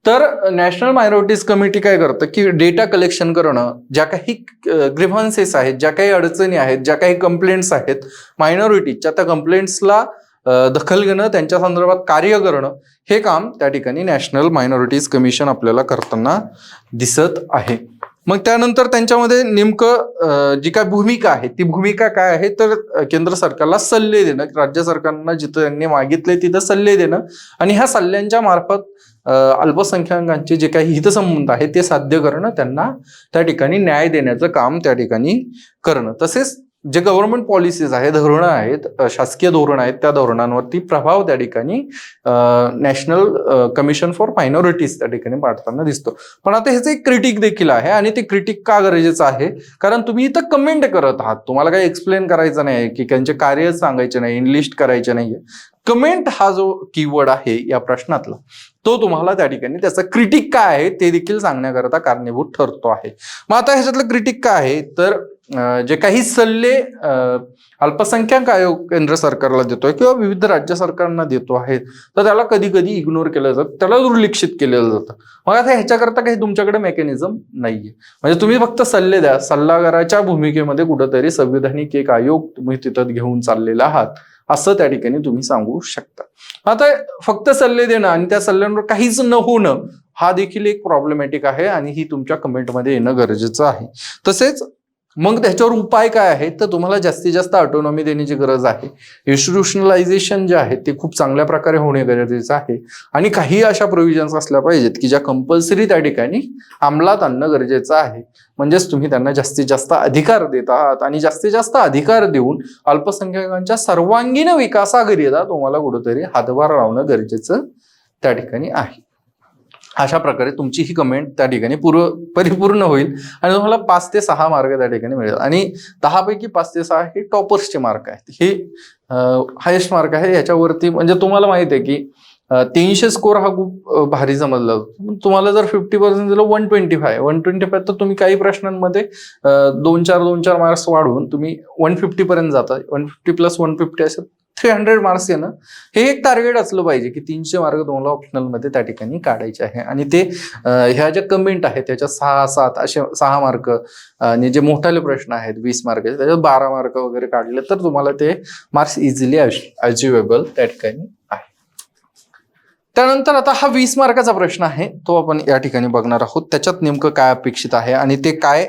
तर नॅशनल मायनॉरिटीज कमिटी काय करतं की डेटा कलेक्शन करणं, ज्या काही ग्रीव्हन्सेस आहेत, ज्या काही अडचणी आहेत, ज्या काही कंप्लेंट्स आहेत मायनॉरिटीच्या, त्या कंप्लेंट्सला दखल घेणं, त्यांच्या संदर्भात कार्य करणं, हे काम त्या ठिकाणी नॅशनल मायनॉरिटीज कमिशन आपल्याला करताना दिसत आहे. मग त्यानंतर त्यांच्यामध्ये नेमकं जी काय भूमिका आहे ती भूमिका काय आहे, तर केंद्र सरकारला सल्ले देणं, राज्य सरकारना जिथं त्यांनी मागितले तिथं सल्ले देणं आणि ह्या सल्ल्यांच्या मार्फत अल्पसंख्याकांचे जे काही हितसंबंध आहे ते साध्य करणं, त्यांना त्या ठिकाणी न्याय देण्याचं काम त्या ठिकाणी करणं. तसेच जे गव्हर्नमेंट पॉलिसीज आहेत, धोरणं आहेत, शासकीय धोरणं आहेत, त्या धोरणांवरती प्रभाव त्या ठिकाणी नॅशनल कमिशन फॉर मायनॉरिटीज त्या ठिकाणी पाडताना दिसतो. पण आता ह्याचं एक क्रिटिक देखील आहे, आणि ते क्रिटिक का गरजेचं आहे, कारण तुम्ही इथं कमेंट करत आहात, तुम्हाला काही एक्सप्लेन करायचं नाही की त्यांचे कार्य सांगायचे नाही, इनलिस्ट करायचे नाहीये. कमेंट हा जो कीवर्ड आहे या प्रश्नातला, तो तुम्हाला त्या ठिकाणी त्याचं क्रिटिक काय आहे ते देखील सांगण्याकरता कारणीभूत ठरतो आहे. मग आता ह्याच्यातलं क्रिटिक काय आहे, तर जे काही सल्ले अल्पसंख्याक आयोग केंद्र सरकारला देतोय किंवा विविध राज्य सरकारांना देतो आहे, तर त्याला कधी कधी इग्नोर केलं जातं, त्याला दुर्लक्षित केलेलं जातं. मग आता ह्याच्याकरता काही तुमच्याकडे मेकॅनिझम नाहीये, म्हणजे तुम्ही फक्त सल्ले द्या. सल्लागाराच्या भूमिकेमध्ये कुठंतरी संविधानिक एक आयोग तुम्ही तिथं घेऊन चाललेला आहात, असं त्या ठिकाणी तुम्ही सांगू शकता. आता फक्त सल्ले देणं आणि त्या सल्ल्यांवर काहीच न होणं हा देखील एक प्रॉब्लेमॅटिक आहे, आणि ही तुमच्या कमेंटमध्ये येणं गरजेचं आहे. तसेच मग त्याच्यावर उपाय काय आहे, तर तुम्हाला जास्तीत जास्त ऑटोनॉमी देण्याची गरज आहे. इन्स्टिट्यूशनलायझेशन जे आहे ते खूप चांगल्या प्रकारे होणे गरजेचं आहे, आणि काही अशा प्रोव्हिजन्स असल्या पाहिजेत की ज्या कंपल्सरी त्या ठिकाणी अंमलात आणणं गरजेचं आहे. म्हणजेच तुम्ही त्यांना जास्तीत जास्त अधिकार देत आहात, आणि जास्तीत जास्त अधिकार देऊन अल्पसंख्याकांच्या सर्वांगीण विकासाकरिता तुम्हाला कुठेतरी हातभार लावणं गरजेचं त्या ठिकाणी आहे. अशा प्रकारे तुमची ही कमेंट त्या ठिकाणी परिपूर्ण होईल, आणि तुम्हाला 5 ते 6 मार्क त्या ठिकाणी मिळेल. आणि 10 पैकी 5 ते 6 हे टॉपर्सचे मार्क आहेत, हे हायेस्ट मार्क आहे. याच्यावरती म्हणजे तुम्हाला माहित आहे की 300 स्कोर हा खूप भारी समजला जातो. तुम्हाला जर 50% दिलं 125 तर तुम्ही काही प्रश्नांमध्ये 2-4 मार्क्स वाढवून तुम्ही 150 पर्यंत जाता. 150 प्लस 150 असं 300 मार्क्स येणं हे एक टार्गेट असलं पाहिजे की 300 मार्क तुम्हाला ऑप्शनल मध्ये त्या ठिकाणी काढायचे आहे. आणि ते ह्या ज्या कमेंट आहेत त्याच्यात 6-7 असे 6 मार्क, आणि जे मोठाले प्रश्न आहेत 20 मार्क त्याच्यात 12 मार्क वगैरे काढले तर तुम्हाला ते मार्क्स इझिली अचिवेबल त्या ठिकाणी आहे. त्यानंतर आता हा 20 मार्काचा प्रश्न आहे, तो आपण या ठिकाणी बघणार आहोत. त्याच्यात नेमकं काय अपेक्षित आहे आणि ते काय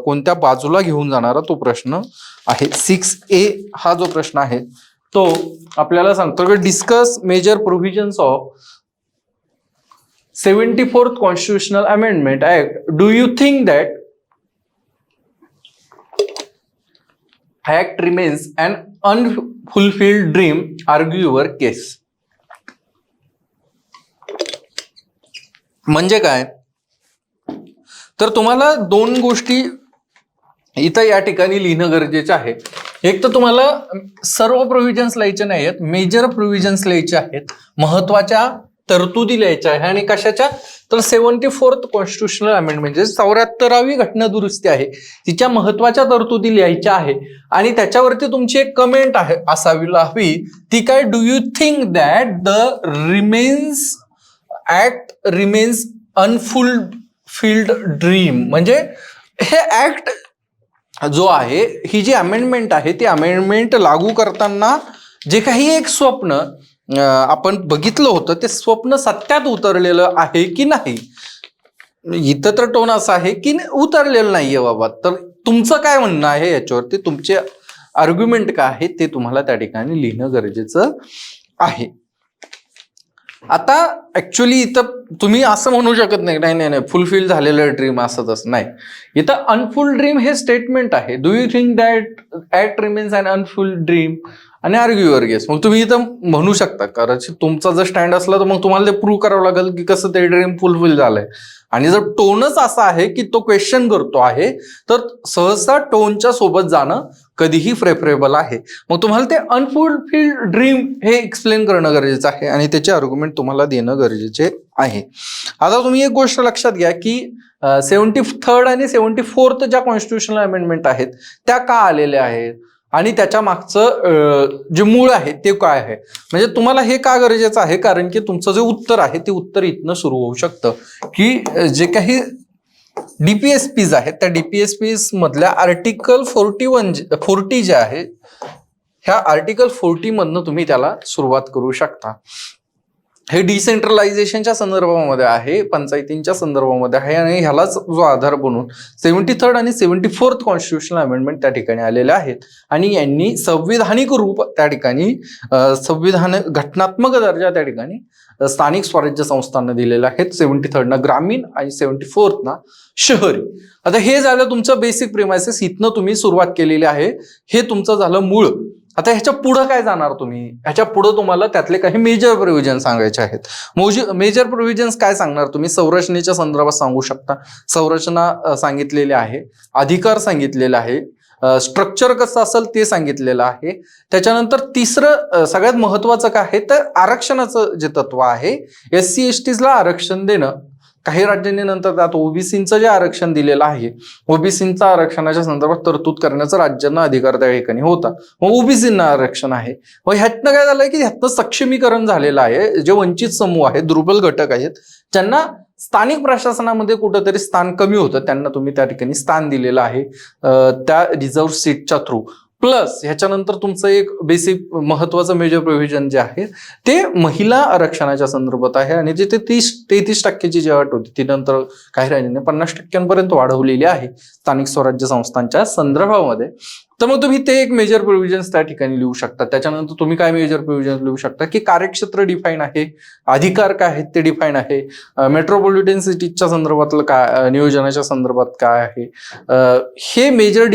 कोणत्या बाजूला घेऊन जाणारा तो प्रश्न आहे. 6A हा जो प्रश्न आहे तो आपल्याला सांगतो की discuss major provisions of 74th constitutional amendment act. Do you think that act remains an unfulfilled dream? Argue your case. म्हणजे काय, तर तुम्हाला 2 गोष्टी इथं या ठिकाणी लिहिणं गरजेचं आहे. एक तर तुम्हाला सर्व प्रोव्हिजन्स लिहायचे नाही आहेत, मेजर प्रोव्हिजन्स लिहायचे आहेत, महत्वाच्या तरतुदी लिहायच्या आहे. आणि कशाच्या, तर 74th कॉन्स्टिट्यूशनल अमेंडमेंट म्हणजे 74वी घटना दुरुस्ती आहे, तिच्या महत्वाच्या तरतुदी लिहायच्या आहे. आणि त्याच्यावरती तुमची एक कमेंट आहे असावी हवी, ती काय, do you think that the act remains unfulfilled dream. म्हणजे हे ऍक्ट जो आहे, ही जी अमेंडमेंट आहे ती अमेंडमेंट लागू करताना जे काही एक स्वप्न आपण बघितलं होतं ते स्वप्न सत्यात उतरलेलं आहे की नाही. इथं तर टोन असा आहे की उतरलेलं नाहीये बाबा. तर तुमचं काय म्हणणं आहे याच्यावरती, तुमचे आर्ग्युमेंट काय आहे ते तुम्हाला त्या ठिकाणी लिहिणं गरजेचं आहे. आता ऍक्च्युअली इथं तुम्ही असं म्हणू शकत नाही नाही फुलफिल झालेलं ड्रीम असं तसं नाही. इथं अनफुल ड्रीम हे स्टेटमेंट आहे. Do you think that act remains an unfull dream आणि आर्ग्यू युअर गेस. मग तुम्ही इथं म्हणू शकता, कारण तुमचा जर स्टँड असला तर मग तुम्हाला ते प्रूव्ह करावं लागेल की कसं ते ड्रीम फुलफिल झालंय. आणि जर टोनच असा आहे की तो क्वेश्चन करतो आहे तर सहसा टोनच्या सोबत जाणं कधीही प्रेफरेबल आहे. मग तुम्हाला ते अनफुलफिल्ड ड्रीम हे एक्सप्लेन करणं गरजेचं आहे आणि त्याचे आर्ग्युमेंट तुम्हाला देणं गरजेचे आहे. आता तुम्ही एक गोष्ट लक्षात घ्या की 73rd आणि 74th ज्या कॉन्स्टिट्यूशनल अमेंडमेंट आहेत त्या का आलेल्या आहेत आणि त्याच्या मागचं जे मूळ आहे ते काय आहे. म्हणजे तुम्हाला हे का गरजेचं आहे, कारण की तुमचं जे उत्तर आहे ते उत्तर इथनं सुरू होऊ शकतं की जे काही डीपीएसपीज आहेत त्या डीपीएसपीज मधल्या आर्टिकल 40 जे आहे ह्या आर्टिकल 40 मधनं तुम्ही त्याला सुरुवात करू शकता. हे डिसेंट्रलायझेशनच्या संदर्भामध्ये आहे, पंचायतींच्या संदर्भामध्ये आहे आणि ह्यालाच जो आधार बनून 73rd आणि 74th कॉन्स्टिट्युशनल अमेंडमेंट त्या ठिकाणी आलेले आहेत आणि यांनी संविधानिक रूप त्या ठिकाणी संविधान घटनात्मक दर्जा त्या ठिकाणी स्थानिक स्वराज्य संस्थांना दिलेले आहेत. 73rd ग्रामीण आणि 74th शहरी. आता हे झालं तुमचं बेसिक प्रिमायसेस, इथनं तुम्ही सुरुवात केलेली आहे, हे तुमचं झालं मूळ. आता ह्याच्या पुढं काय जाणार तुम्ही, ह्याच्या पुढं तुम्हाला त्यातले काही मेजर प्रोव्हिजन सांगायचे आहेत. मेजर प्रोव्हिजन्स काय सांगणार तुम्ही, संरचनेच्या संदर्भात सांगू शकता, संरचना सांगितलेली आहे, अधिकार सांगितलेला आहे, स्ट्रक्चर कसं असेल ते सांगितलेलं आहे. त्याच्यानंतर तिसरं सगळ्यात महत्वाचं काय आहे तर आरक्षणाचं जे तत्व आहे, SC STला आरक्षण देणं. काही राज्यांनी नंतर त्यात ओबीसीचं जे आरक्षण दिलेलं आहे, ओबीसीचं आरक्षणाच्या संदर्भात तरतूद करण्याचा राज्यांना अधिकार त्या ठिकाणी होता, मग ओबीसींना आरक्षण आहे. मग ह्यातनं काय झालंय की ह्यातनं सक्षमीकरण झालेलं आहे. जे वंचित समूह आहेत, दुर्बल घटक आहेत, ज्यांना स्थानिक प्रशासनामध्ये कुठंतरी स्थान कमी होतं, त्यांना तुम्ही त्या ठिकाणी स्थान दिलेलं आहे त्या रिझर्व्ह सीटच्या थ्रू. प्लस ह्याच्यानंतर तुमचं एक बेसिक महत्वाचं मेजर प्रोव्हिजन जे आहे ते महिला आरक्षणाच्या संदर्भात आहे आणि जे 33% जी अट होती ती नंतर काही राज्यांनी 50% वाढवलेली आहे स्थानिक स्वराज्य संस्थांच्या संदर्भामध्ये. तर मग तुम्ही ते एक मेजर प्रोव्हिजन्स त्या ठिकाणी लिहू शकता. त्याच्यानंतर तुम्ही काय मेजर प्रोव्हिजन्स लिहू शकता की कार्यक्षेत्र डिफाईन आहे, अधिकार काय आहेत ते डिफाईन आहे, मेट्रोपॉलिटन सिटीच्या संदर्भातलं काय, नियोजनाच्या संदर्भात काय आहे, हे मेजर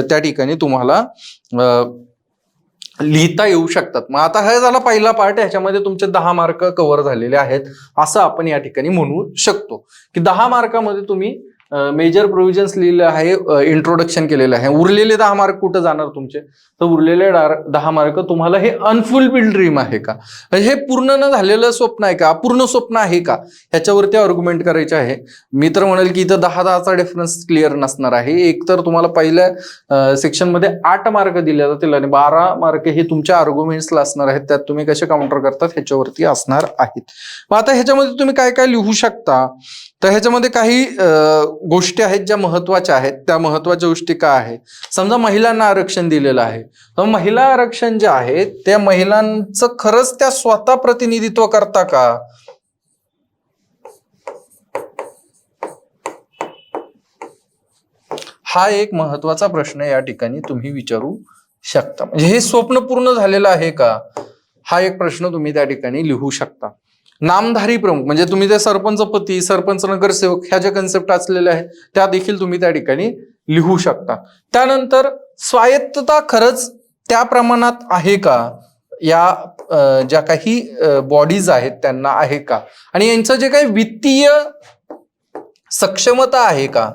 त्या ठिकाणी तुम्हाला लिहिता येऊ शकतात. मग आता हा झाला पहिला पार्ट, ह्याच्यामध्ये तुमचे 10 मार्क कव्हर झालेले आहेत असं आपण या ठिकाणी म्हणू शकतो की 10 मार्कामध्ये तुम्ही मेजर प्रोव्हिजन्स लिहिलं आहे, इंट्रोडक्शन केलेलं आहे. उरलेले 10 मार्क कुठं जाणार तुमचे, तर उरलेले 10 मार्क तुम्हाला हे अनफुलफिल्ड ड्रीम आहे का, हे पूर्ण न झालेलं स्वप्न आहे का, अपूर्ण स्वप्न आहे का, ह्याच्यावरती आर्ग्युमेंट करायचे आहे. मी तर म्हणेल की इथं 10-10चा डिफरन्स क्लिअर नसणार आहे. एक तर तुम्हाला पहिल्या सेक्शनमध्ये 8 मार्क दिले जातील आणि 12 मार्क हे तुमच्या आर्ग्युमेंट्सला असणार आहेत, त्यात तुम्ही कसे काउंटर करतात ह्याच्यावरती असणार आहेत. मग आता ह्याच्यामध्ये तुम्ही काय काय लिहू शकता, तर ह्याच्यामध्ये काही गोष्टी आहेत ज्या महत्वाच्या आहेत. त्या महत्वाच्या गोष्टी काय आहेत, समजा महिलांना आरक्षण दिलेलं आहे, तर महिला आरक्षण जे आहे त्या महिलांचं खरंच त्या स्वतः प्रतिनिधित्व करता का, हा एक महत्वाचा प्रश्न या ठिकाणी तुम्ही विचारू शकता. म्हणजे हे स्वप्न पूर्ण झालेलं आहे का, हा एक प्रश्न तुम्ही त्या ठिकाणी लिहू शकता. नामधारी प्रमुख म्हणजे तुम्ही ते सरपंच पती, सरपंच नगरसेवक ह्या ज्या कन्सेप्ट असलेल्या आहेत त्या देखील तुम्ही त्या ठिकाणी लिहू शकता. त्यानंतर स्वायत्तता खरंच त्या प्रमाणात आहे का, या ज्या काही बॉडीज आहेत त्यांना आहे का, आणि यांचं जे काही वित्तीय सक्षमता आहे का,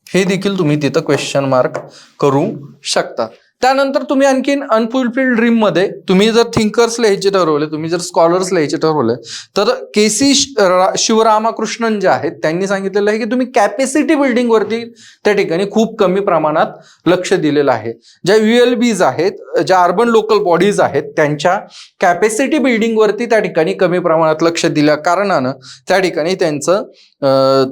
हे देखील तुम्ही तिथं क्वेश्चन मार्क करू शकता. त्यानंतर तुम्ही आणखीन अनफुलफिल्ड ड्रीम मध्ये तुम्ही जर थिंकर्स लिहायचे ठरवले, तुम्ही जर स्कॉलर्स लिहायचे ठरवले, तर KC शिवरामकृष्णन जे आहेत त्यांनी सांगितलेलं आहे की तुम्ही कॅपॅसिटी बिल्डिंग वरती त्या ठिकाणी खूप कमी प्रमाणात लक्ष दिलेलं आहे. ज्या ULBs आहेत, ज्या अर्बन लोकल बॉडीज आहेत, त्यांच्या कॅपॅसिटी बिल्डिंग वरती त्या ठिकाणी कमी प्रमाणात लक्ष दिल्या कारणानं त्या ठिकाणी त्यांचं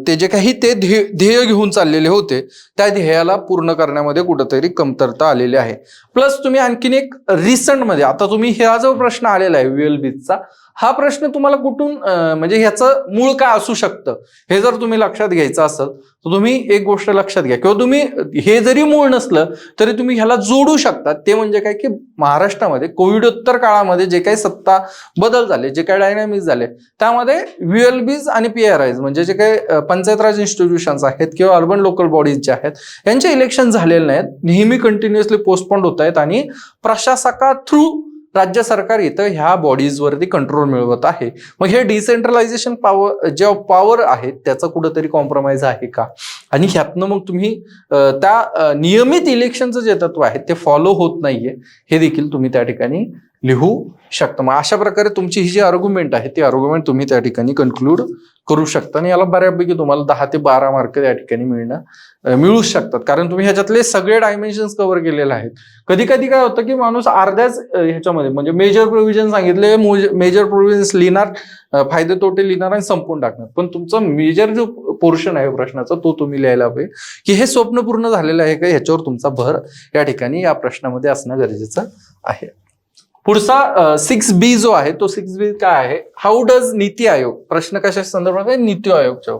ते जे काही ते ध्येय घेऊन चाललेले होते त्या ध्येयाला पूर्ण करण्यामध्ये कुठंतरी कमतरता आलेली आहे. प्लस तुम्ही आणखीन एक रिसेंट मध्ये आता तुम्ही हा जो प्रश्न आलेला आहे ULBचा, हा प्रश्न तुम्हाला कुठून म्हणजे ह्याचं मूळ काय असू शकतं हे जर तुम्ही लक्षात घ्यायचं असेल तर तुम्ही एक गोष्ट लक्षात घ्या, किंवा तुम्ही हे जरी मूळ नसलं तरी तुम्ही ह्याला जोडू शकता. ते म्हणजे काय की महाराष्ट्रामध्ये कोविडोत्तर काळामध्ये जे काही सत्ता बदल झाले, जे काही डायनामिक्स झाले, त्यामध्ये ULBs आणि PRIs म्हणजे जे काही पंचायत राज इन्स्टिट्यूशन्स आहेत किंवा अर्बन लोकल बॉडीज जे आहेत यांचे इलेक्शन झालेले नाहीत, नेहमी कंटिन्युअसली पोस्टपोन्ड होत आहेत आणि प्रशासका थ्रू राज्य सरकार इथं ह्या बॉडीजवरती कंट्रोल मिळवत आहे. मग हे डिसेंट्रलायझेशन जे पॉवर आहे त्याचं कुठंतरी कॉम्प्रोमाइज आहे का, आणि ह्यातनं मग तुम्ही त्या नियमित इलेक्शनचं जे तत्व आहे ते फॉलो होत नाहीये हे देखील तुम्ही त्या ठिकाणी लिहू शकता. मग अशा प्रकारे तुमची ही जी आर्ग्युमेंट आहे ती आर्ग्युमेंट तुम्ही त्या ठिकाणी कन्क्लूड करू शकता आणि याला बऱ्यापैकी तुम्हाला 10 ते 12 मार्क त्या ठिकाणी मिळू शकतात, कारण तुम्ही ह्याच्यातले सगळे डायमेन्शन्स कव्हर केलेले आहेत. कधी कधी काय होतं की माणूस अर्ध्याच ह्याच्यामध्ये म्हणजे मेजर प्रोव्हिजन सांगितले, मेजर प्रोव्हिजन्स लिहिणार, फायदे तोटे लिहिणार आणि संपून टाकणार, पण तुमचा मेजर जो पोर्शन आहे प्रश्नाचा तो तुम्ही लिहायला पाहिजे की हे स्वप्न पूर्ण झालेलं आहे का, ह्याच्यावर तुमचा भर या ठिकाणी या प्रश्नामध्ये असणं गरजेचं आहे. पुढचा 6B जो आहे तो 6B काय आहे, हाऊ डज नीती आयोग, प्रश्न कशा संदर्भात आहे, नीती आयोगच्या.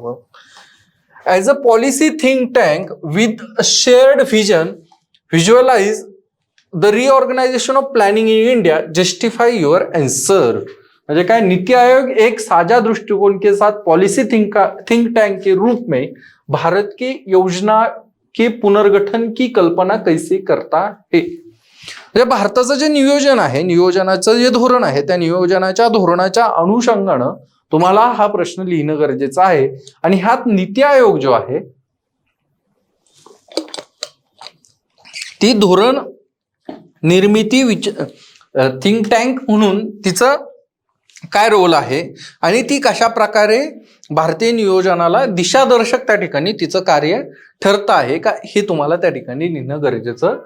As a policy think tank with shared vision visualize the reorganization of planning in India, justify your answer. म्हणजे काय, नीति आयोग एक साझा दृष्टिकोन के साथ पॉलिसी थिंक टैंक के रूप में भारत की योजना के पुनर्गठन की कल्पना कैसे करता है. म्हणजे भारताचं जे नियोजन आहे, नियोजनाचं जे धोरण आहे, त्या नियोजनाच्या धोरणाच्या अनुषंगानं तुम्हाला हा प्रश्न लिहिणं गरजेचं आहे. आणि ह्यात नीती आयोग जो आहे ती धोरण निर्मिती थिंक टँक म्हणून तिचं काय रोल आहे आणि ती कशा प्रकारे भारतीय नियोजनाला दिशादर्शक त्या ठिकाणी तिचं कार्य ठरत आहे का, हे तुम्हाला त्या ठिकाणी लिहिणं गरजेचं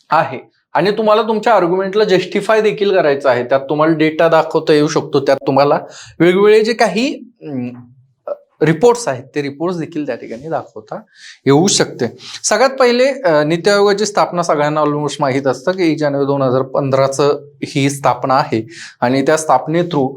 आहे. आणि तुम्हाला तुमच्या आर्ग्युमेंटला जस्टिफाय देखील करायचं आहे. त्यात तुम्हाला डेटा दाखवता येऊ शकतो, त्यात तुम्हाला वेगवेगळे जे काही रिपोर्ट्स आहेत ते रिपोर्ट्स देखील त्या ठिकाणी दाखवता येऊ शकते. सगळ्यात पहिले नीती आयोगाची स्थापना सगळ्यांना ऑलमोस्ट माहीत असतं की 1 जानेवारी 2015 ही स्थापना आहे. आणि त्या स्थापने थ्रू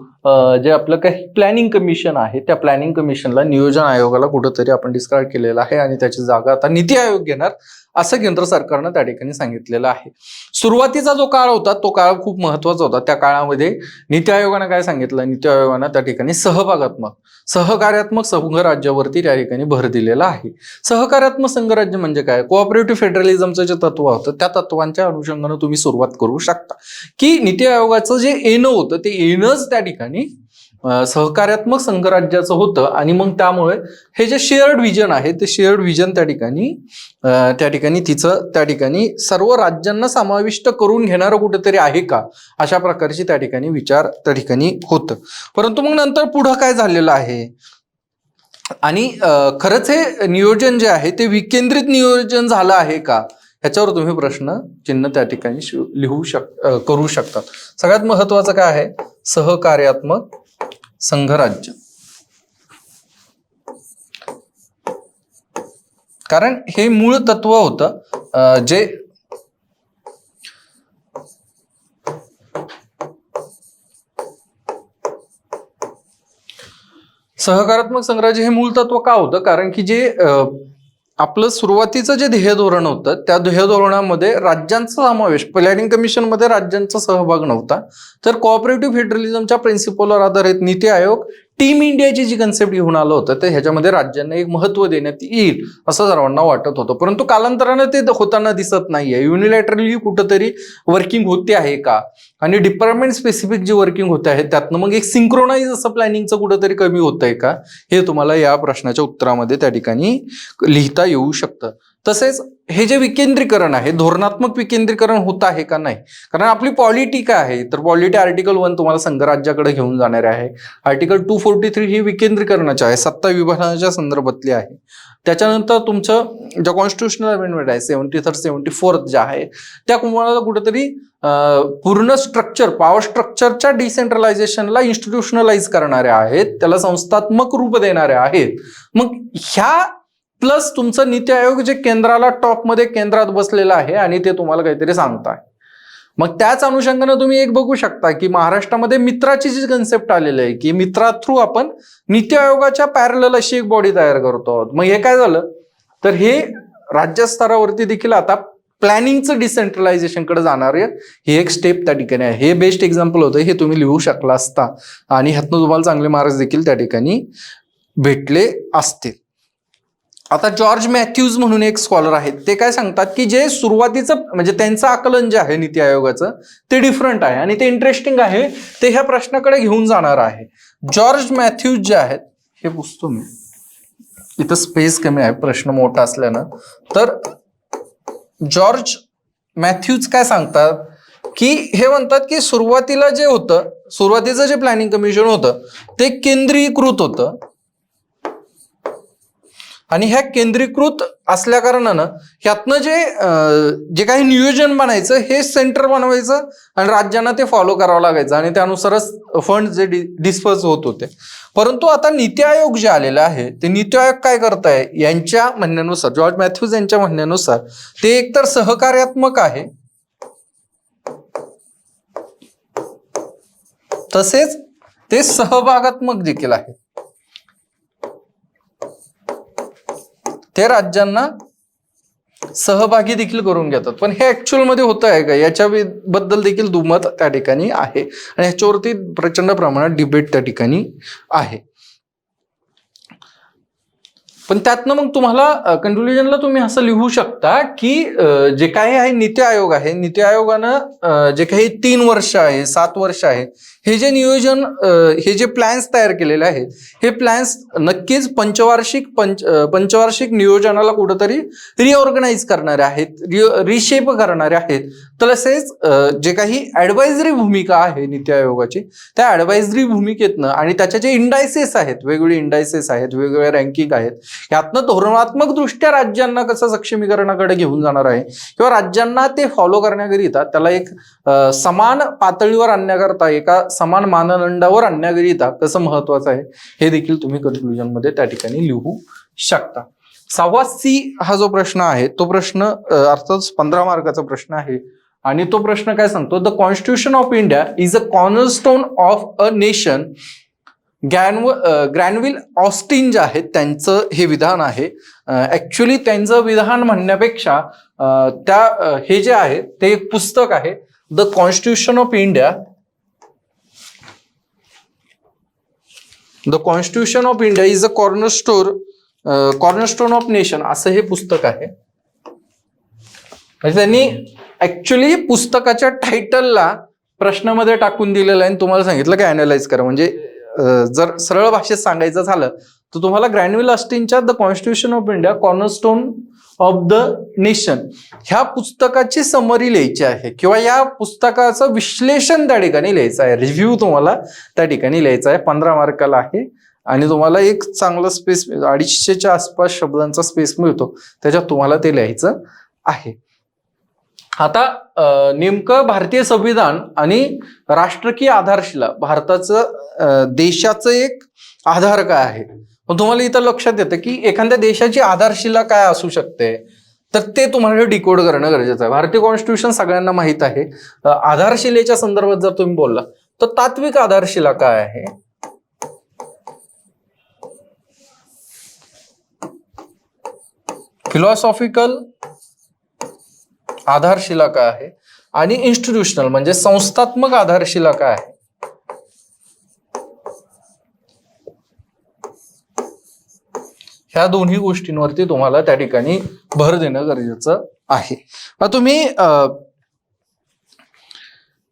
जे आपलं काही प्लॅनिंग कमिशन आहे त्या प्लॅनिंग कमिशनला नियोजन आयोगाला कुठंतरी आपण डिस्क्राईब केलेलं आहे आणि त्याची जागा आता नीती आयोग घेणार असं केंद्र सरकारनं त्या ठिकाणी सांगितलेलं आहे. सुरुवातीचा जो काळ होता तो काळ खूप महत्वाचा होता. त्या काळामध्ये नीती आयोगानं काय सांगितलं, नीती आयोगानं त्या ठिकाणी सहकार्यात्मक संघराज्यावरती त्या ठिकाणी भर दिलेला आहे. सहकार्यात्मक संघराज्य म्हणजे काय, कोऑपरेटिव्ह फेडरलिझमचं जे तत्व होतं त्या तत्वांच्या अनुषंगानं तुम्ही सुरुवात करू शकता की नीती आयोगाचं जे येणं होतं ते येणंच त्या ठिकाणी सहकार्यात्मक संघराज्याचं होतं. आणि मग त्यामुळे हे जे शेअर्ड व्हिजन आहे ते शेअर्ड व्हिजन त्या ठिकाणी तिचं त्या ठिकाणी सर्व राज्यांना समाविष्ट करून घेणारं कुठेतरी आहे का, अशा प्रकारची त्या ठिकाणी विचार त्या ठिकाणी होतं. परंतु मग नंतर पुढं काय झालेलं आहे आणि खरंच हे नियोजन जे आहे ते विकेंद्रित नियोजन झालं आहे का, ह्याच्यावर तुम्ही प्रश्न चिन्ह त्या ठिकाणी करू शकतात. सगळ्यात महत्वाचं काय आहे, सहकार्यात्मक संघराज्य. कारण हे मूळ तत्व होतं जे सहकारात्मक संघराज्य हे मूळ तत्व का होतं, कारण की जे आपलं सुरुवातीचं जे ध्येय धोरण होतं त्या ध्येय धोरणामध्ये राज्यांचा समावेश, प्लॅनिंग कमिशन मध्ये राज्यांचा सहभाग नव्हता. तर कोऑपरेटिव्ह फेडरलिझमच्या प्रिन्सिपलवर आधारित नीती आयोग टीम इंडियाची जी कन्सेप्ट घेऊन आलं होतं तर ह्याच्यामध्ये राज्यांना एक महत्व देण्यात येईल असं सर्वांना वाटत होतं. परंतु कालांतरानं ते होताना दिसत नाहीये. युनिलॅटरली कुठंतरी वर्किंग होते आहे का, आणि डिपार्टमेंट स्पेसिफिक जी वर्किंग होते आहे त्यातनं मग एक सिंक्रोनाइज असं प्लॅनिंगचं कुठंतरी कमी होतंय का, हे तुम्हाला या प्रश्नाच्या उत्तरामध्ये त्या ठिकाणी लिहिता येऊ शकतं. तसेच हे जे विकेंद्रीकरण आहे, धोरणात्मक विकेंद्रीकरण होत आहे का नाही, कारण आपली पॉलिटी काय आहे तर पॉलिटी आर्टिकल 1 तुम्हाला संघराज्याकडे घेऊन जाणारे आहे. आर्टिकल 243 ही विकेंद्रीकरणाची आहे, सत्ता विभाजनाच्या संदर्भातली आहे. त्याच्यानंतर तुमचं ज्या कॉन्स्टिट्युशनल अमेंडमेंट आहे 73, 74 ज्या आहे त्या तुम्हाला कुठेतरी पूर्ण स्ट्रक्चर, पॉवर स्ट्रक्चरच्या डिसेंट्रलायझेशनला इन्स्टिट्यूशनलाइज करणाऱ्या आहेत, त्याला संस्थात्मक रूप देणाऱ्या आहेत. मग ह्या प्लस तुमचं नीती आयोग जे केंद्राला टॉपमध्ये केंद्रात बसलेलं आहे आणि ते तुम्हाला काहीतरी सांगताय. मग त्याच अनुषंगाने तुम्ही एक बघू शकता की महाराष्ट्रामध्ये मित्राची जी कन्सेप्ट आलेली आहे की मित्रा थ्रू आपण नीती आयोगाच्या पॅरलल अशी एक बॉडी तयार करतो आहोत. मग हे काय झालं तर हे राज्य स्तरावरती देखील आता प्लॅनिंगचं डिसेंट्रलायझेशनकडे जाणार आहे, ही एक स्टेप त्या ठिकाणी आहे. हे बेस्ट एक्झाम्पल होतं, हे तुम्ही लिहू शकला असता आणि ह्यातनं तुम्हाला चांगले मार्क्स देखील त्या ठिकाणी भेटले असतील. आता जॉर्ज मॅथ्यूज म्हणून एक स्कॉलर आहेत, ते काय सांगतात की जे सुरुवातीचं म्हणजे त्यांचं आकलन जे आहे नीती आयोगाचं ते डिफरंट आहे आणि ते इंटरेस्टिंग आहे, ते ह्या प्रश्नाकडे घेऊन जाणार आहे. जॉर्ज मॅथ्यूज जे आहेत, हे पुसतो मी, इथं स्पेस कमी आहे प्रश्न मोठा असल्यानं. तर जॉर्ज मॅथ्यूज काय सांगतात की हे म्हणतात की सुरुवातीला जे होतं, सुरुवातीचं जे प्लॅनिंग कमिशन होतं ते केंद्रीकृत होतं आणि ह्या केंद्रीकृत असल्या कारणानं ह्यातनं जे काही नियोजन बनायचं हे सेंटर बनवायचं आणि राज्यांना ते फॉलो करावं लागायचं आणि त्यानुसारच फंड जे डिस्पर्स होत होते. परंतु आता नीती आयोग जे आलेलं आहे ते नीती आयोग काय करत आहे, यांच्या म्हणण्यानुसार, जॉर्ज मॅथ्यूज यांच्या म्हणण्यानुसार ते एकतर सहकार्यात्मक आहे तसेच ते सहभागात्मक देखील आहे. ते राज्यांना सहभागी देखील करून घेतात. पण हे ऍक्च्युअल मध्ये होत आहे का याच्या बद्दल देखील दुमत त्या ठिकाणी आहे आणि ह्याच्यावरती प्रचंड प्रमाणात डिबेट त्या ठिकाणी आहे. पण त्यातनं मग तुम्हाला कन्क्लुजनला तुम्ही असं लिहू शकता की जे काही आहे नीती आयोग आहे, नीती आयोगानं जे काही 3 वर्ष आहे, 7 वर्ष आहे, हे जे नियोजन हे जे प्लॅन्स तयार केलेले आहेत, हे प्लॅन्स नक्कीच पंचवार्षिक नियोजनाला कुठंतरी रिऑर्गनाइज करणारे आहेत, रिशेप करणारे आहेत. तसेच जे काही ऍडवायझरी भूमिका आहे नीती आयोगाची, त्या ऍडवायझरी भूमिकेतनं आणि त्याच्या जे इंडायसेस आहेत, वेगवेगळे इंडायसेस आहेत, वेगवेगळे रँकिंग आहेत, यातनं धोरणात्मक दृष्ट्या राज्यांना कसं सक्षमीकरणाकडे घेऊन जाणार आहे किंवा राज्यांना ते फॉलो करण्याकरिता त्याला एक समान पातळीवर आणण्याकरता, एका समान मानदंडावर आणण्याकरिता कसं महत्वाचं आहे हे देखील तुम्ही कन्क्लुजन मध्ये त्या ठिकाणी लिहू शकता. 6वा C हा जो प्रश्न आहे तो प्रश्न अर्थात 15 मार्काचा प्रश्न आहे आणि तो प्रश्न काय सांगतो, the constitution of India is a cornerstone of a nation. Granville Austin जे आहेत त्यांचं हे विधान आहे. ऍक्च्युली त्यांचं विधान म्हणण्यापेक्षा हे जे आहे ते एक पुस्तक आहे, the constitution of India. The constitution of India is a cornerstone of nation असं हे पुस्तक आहे. म्हणजे त्यांनी ऍक्च्युली पुस्तकाच्या टायटलला प्रश्नामध्ये टाकून दिलेलं आहे आणि तुम्हाला सांगितलं की अनालाइज करा. म्हणजे जर सरळ भाषेत सांगायचं झालं तर तुम्हाला ग्रॅनविल ऑस्टिनच्या the constitution of India cornerstone of the nation ह्या पुस्तकाची समरी लिहायची आहे किंवा या पुस्तकाचं विश्लेषण त्या ठिकाणी लिहायचं आहे, रिव्ह्यू तुम्हाला त्या ठिकाणी लिहायचा आहे. 15 मार्काला आहे आणि तुम्हाला एक चांगलं स्पेस 250च्या आसपास शब्दांचा स्पेस मिळतो, त्याच्यात तुम्हाला ते लिहायचं आहे. आता नेमकं भारतीय संविधान आणि राष्ट्रकीय आधारशिला, भारताचं देशाचं एक आधार काय आहे. पण तुम्हाला इथं लक्षात येतं की एखाद्या देशाची आधारशिला काय असू शकते, तर ते तुम्हाला डिकोड करणं गरजेचं आहे. भारतीय कॉन्स्टिट्यूशन सगळ्यांना माहित आहे. आधारशिलेच्या संदर्भात जर तुम्ही बोलला तर तात्विक आधारशिला काय आहे, फिलॉसॉफिकल आधारशिला काय आहे आणि इन्स्टिट्यूशनल म्हणजे संस्थात्मक आधारशिला काय आहे. ह्या दोन्ही गोष्टींवरती तुम्हाला त्या ठिकाणी भर देणं गरजेचं आहे. तुम्ही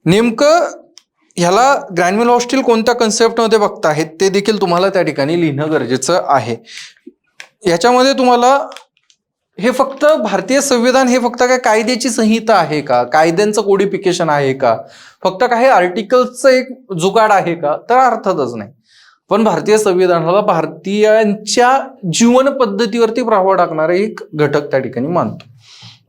नेमकं ह्याला ग्रॅनविल ऑस्टिन कोणत्या कन्सेप्टमध्ये बघता आहेत ते देखील तुम्हाला त्या ठिकाणी लिहिणं गरजेचं आहे. याच्यामध्ये तुम्हाला हे फक्त भारतीय संविधान हे फक्त काय कायद्याची संहिता आहे का, कायद्यांचं कोडिफिकेशन आहे का, फक्त काही आर्टिकल्सचं एक जुगाड आहे का, तर अर्थातच नाही. पण भारतीय संविधानाला भारतीयांच्या जीवन पद्धतीवरती प्रभाव टाकणारा एक घटक त्या ठिकाणी मानतो.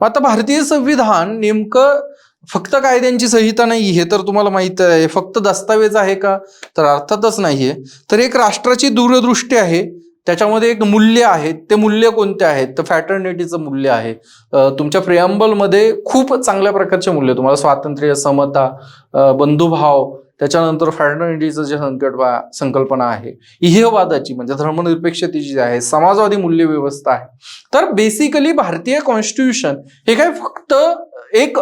आता भारतीय संविधान नेमकं फक्त कायद्यांची संहिता नाही हे तर तुम्हाला माहित आहे. फक्त दस्तावेज आहे का, तर अर्थातच नाहीये. तर एक राष्ट्राची दूरदृष्टी आहे, त्याच्यामध्ये एक मूल्य आहे. ते मूल्य कोणते आहेत, तर फॅटर्निटीचं मूल्य आहे. तुमच्या प्रिअम्बलमध्ये खूप चांगल्या प्रकारचे मूल्य तुम्हाला स्वातंत्र्य, समता, बंधुभाव, त्याच्यानंतर फॅटर्निटीचं जे संकल्पना आहे, इहेवादाची म्हणजे धर्मनिरपेक्षतेची आहे, समाजवादी मूल्य व्यवस्था आहे. तर बेसिकली भारतीय कॉन्स्टिट्यूशन हे काय फक्त एक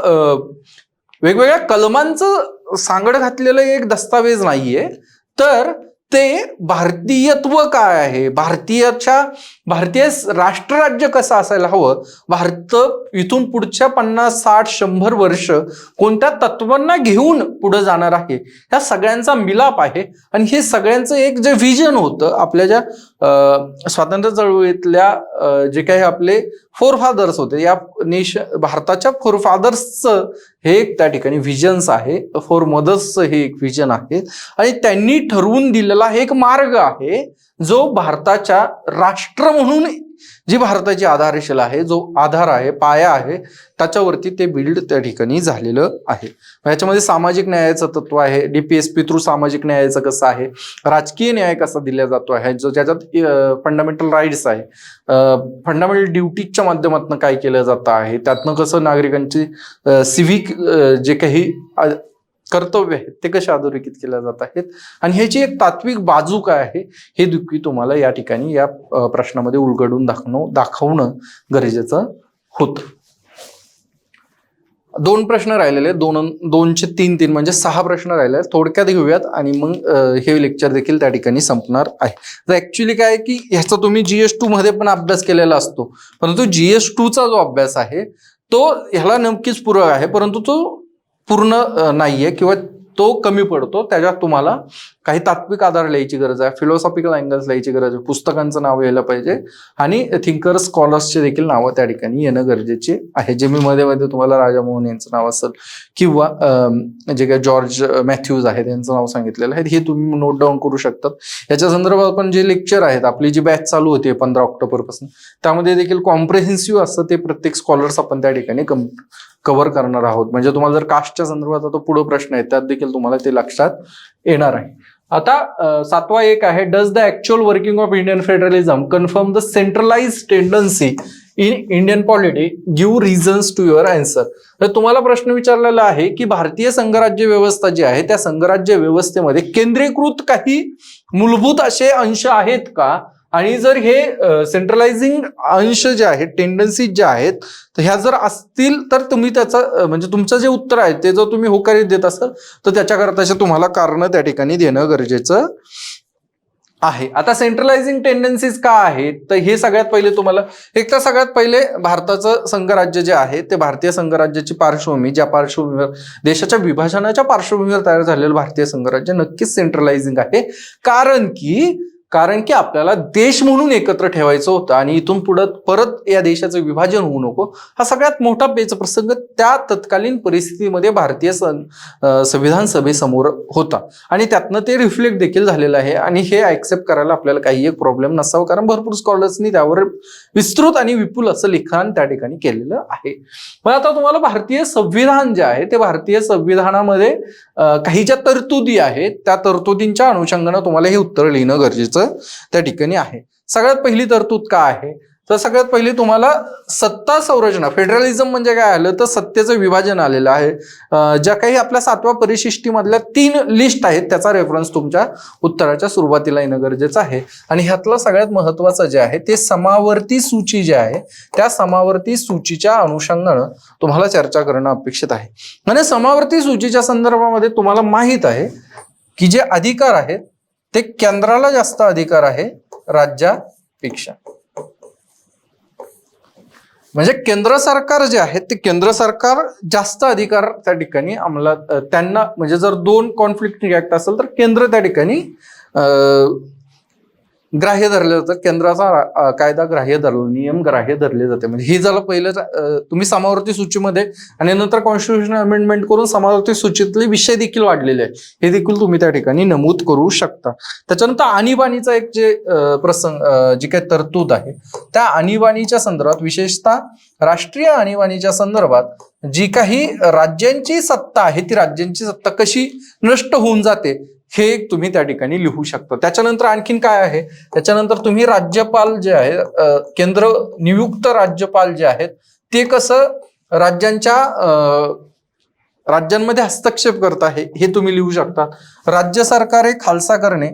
वेगवेगळ्या कलमांचं सांगड घातलेलं एक दस्तावेज नाहीये, तर ते भारतीयत्व काय आहे, भारतीय राष्ट्रराज्य कसं असायला हवं, भारत इथून पुढच्या 50, 60, 100 वर्ष कोणत्या तत्वांना घेऊन पुढे जाणार आहे, ह्या सगळ्यांचा मिलाप आहे. आणि हे सगळ्यांचं एक जे व्हिजन होतं आपल्या ज्या स्वातंत्र्य चळवळीतल्या जे काही आपले फोरफादर्स होते, या भारताच्या फोरफादर्सचं हे एक त्या ठिकाणी व्हिजन्स आहे, फोर मदर्सचं हे एक व्हिजन आहे आणि त्यांनी ठरवून दिलेला एक मार्ग आहे जो भारताच्या राष्ट्र म्हणून जी भारताची आधारशिला आहे, जो आधार आहे, पाया आहे, त्याच्यावरती ते बिल्ड त्या ठिकाणी झालेलं आहे. याच्यामध्ये सामाजिक न्यायाचं तत्व आहे, DPSP थ्रू सामाजिक न्यायाचं कसं आहे, राजकीय न्याय कसा दिला जातो आहे, जो ज्याच्यात फंडामेंटल राईट्स आहे, फंडामेंटल ड्युटीच्या माध्यमातून काय केलं जातं आहे, त्यातनं कसं नागरिकांची सिव्हिक जे काही कर्तव्य आहेत ते कसे अधोरेखित केल्या जात आहेत आणि ह्याची एक तात्विक बाजू काय आहे हे देखील तुम्हाला या ठिकाणी या प्रश्नामध्ये उलगडून दाखवणं गरजेचं होतं. 2 प्रश्न राहिलेले, 2चे 3 म्हणजे 6 प्रश्न राहिले. थोडक्यात घेऊयात आणि मग हे लेक्चर देखील त्या ठिकाणी संपणार आहे. तर ऍक्च्युली काय आहे की ह्याचा तुम्ही GS2 मध्ये पण अभ्यास केलेला असतो, परंतु GS2 चा जो अभ्यास आहे तो ह्याला नक्कीच पूरक आहे, परंतु तो पूर्ण नाहीये किंवा तो कमी पडतो. त्याच्यात तुम्हाला काही तात्विक आधार लिहायची गरज आहे, फिलॉसॉफिकल अँगल्स लिहायची गरज आहे, पुस्तकांचं नाव यायला पाहिजे आणि थिंकर्स स्कॉलर्सचे देखील नावं त्या ठिकाणी येणं गरजेचे आहे. जे मी मध्ये तुम्हाला राजा मोहन यांचं नाव असेल किंवा जे काही जॉर्ज मॅथ्यूज आहे त्यांचं नाव सांगितलेलं आहे, हे तुम्ही नोट डाऊन करू शकतात. याच्या संदर्भात पण जे लेक्चर आहेत, आपली जी बॅच चालू होती 15 ऑक्टोबर पासून, त्यामध्ये देखील कॉम्प्रेहेन्सिव्ह असतं ते प्रत्येक स्कॉलर्स आपण त्या ठिकाणी कव्हर करणार आहोत. म्हणजे तुम्हाला जर कास्टच्या संदर्भात आता पुढे प्रश्न आहेत त्यात देखील तुम्हाला ते लक्षात येणार आहे. आता 7वा एक आहे, does the actual working of Indian federalism confirm the centralise tendency in Indian polity, give reasons to your answer. तर तुम्हाला प्रश्न विचारलेला आहे की भारतीय संघराज्य व्यवस्था जी आहे त्या संघराज्य व्यवस्थेमध्ये केंद्रीकृत काही मूलभूत असे अंश आहेत का, आणि जर हे सेंट्रलायझिंग अंश जे आहेत, टेंडन्सी ज्या आहेत, तर ह्या जर असतील तर तुम्ही त्याचा म्हणजे तुमचं जे उत्तर आहे ते जर तुम्ही होकारीत देत असाल तर त्याच्याकरताचे तुम्हाला कारण त्या ठिकाणी देणं गरजेचं आहे. आता सेंट्रलायझिंग टेंडन्सीज का आहेत, तर हे सगळ्यात पहिले तुम्हाला एक तर सगळ्यात पहिले भारताचं संघराज्य जे आहे ते भारतीय संघराज्याची पार्श्वभूमी, ज्या पार्श्वभूमीवर देशाच्या विभाजनाच्या पार्श्वभूमीवर तयार झालेलं भारतीय संघराज्य नक्कीच सेंट्रलायझिंग आहे. कारण की आपल्याला देश म्हणून एकत्र ठेवायचं होतं आणि इथून पुढे परत या देशाचं विभाजन होऊ नको, हा सगळ्यात मोठा पेचप्रसंग त्या तत्कालीन परिस्थितीमध्ये भारतीय संविधान सभेसमोर होता आणि त्यातनं ते रिफ्लेक्ट देखील झालेलं आहे. आणि हे ऍक्सेप्ट करायला आपल्याला काही एक प्रॉब्लेम नसावा, कारण भरपूर स्कॉलर्सनी त्यावर विस्तृत आणि विपुल असं लिखाण त्या ठिकाणी केलेलं आहे. पण आता तुम्हाला भारतीय संविधान जे आहे ते भारतीय संविधानामध्ये काही ज्या तरतुदी आहेत त्या तरतुदींच्या अनुषंगाने तुम्हाला हे उत्तर लिहिणं गरजेचं त्या ठिकाणी आहे. सगळ्यात पहिली तरतूद काय आहे, तर सगळ्यात पहिली तुम्हाला सत्ता संरचना, फेडरलिझम म्हणजे काय आलं तर सत्तेचं विभाजन आलेलं आहे. ज्या काही आपल्या 7व्या परिशिष्टीमधल्या 3 लिस्ट आहेत त्याचा रेफरन्स तुमच्या उत्तराच्या सुरुवातीला येणं गरजेचं आहे. आणि ह्यातलं सगळ्यात महत्वाचं जे आहे ते समावर्ती सूची जी आहे त्या समावर्ती सूचीच्या अनुषंगानं तुम्हाला चर्चा करणं अपेक्षित आहे. आणि समावर्ती सूचीच्या संदर्भामध्ये तुम्हाला माहित आहे की जे अधिकार आहेत ते केंद्राला जास्त अधिकार आहे राज्यापेक्षा. म्हणजे केंद्र सरकार जे आहे ते केंद्र सरकार जास्त अधिकार त्या ठिकाणी अंमलात त्यांना, म्हणजे जर 2 कॉन्फ्लिक्टिंग ऍक्ट असेल तर केंद्र त्या ठिकाणी ग्राह्य धरले जातं, केंद्राचा कायदा ग्राह्य धरला, नियम ग्राह्य धरले जाते. म्हणजे हे झालं पहिलं. तुम्ही समावर्ती सूचीमध्ये आणि नंतर कॉन्स्टिट्यूशन अमेंडमेंट करून समावर्ती सूचीतले विषय देखील वाढलेले आहेत, हे देखील तुम्ही त्या ठिकाणी नमूद करू शकता. त्याच्यानंतर आणीबाणीचा एक जे प्रसंग, जी काही तरतूद आहे त्या आणीबाणीच्या संदर्भात, विशेषतः राष्ट्रीय आणीबाणीच्या संदर्भात जी काही राज्यांची सत्ता आहे ती राज्यांची सत्ता कशी नष्ट होऊन जाते हे तुम्ही त्या ठिकाणी लिहू शकता. त्याच्यानंतर आणखीन काय आहे, त्याच्यानंतर तुम्ही राज्यपाल जे आहे, केंद्र नियुक्त राज्यपाल जे आहेत ते कसं राज्यांमध्ये हस्तक्षेप करत आहे हे तुम्ही लिहू शकता. राज्य सरकारे खालसा करणे,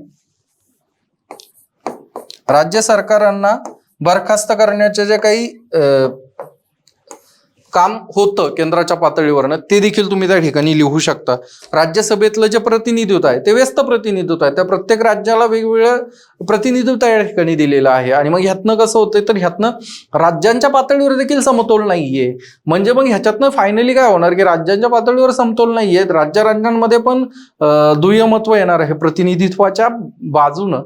राज्य सरकारांना बरखास्त करण्याचे जे काही काम होतं केंद्राच्या पातळीवरनं ते देखील तुम्ही त्या ठिकाणी लिहू शकता. राज्यसभेतलं जे प्रतिनिधित्व आहे ते व्यस्त प्रतिनिधित्व आहे, त्या प्रत्येक राज्याला वेगवेगळं प्रतिनिधित्व या ठिकाणी दिलेलं आहे. आणि मग ह्यातनं कसं होतंय तर ह्यातनं राज्यांच्या पातळीवर देखील समतोल नाहीये. म्हणजे मग ह्याच्यातनं फायनली काय होणार की राज्यांच्या पातळीवर समतोल नाहीये, राज्यांमध्ये पण दुय्यमत्व येणार आहे प्रतिनिधित्वाच्या बाजूनं.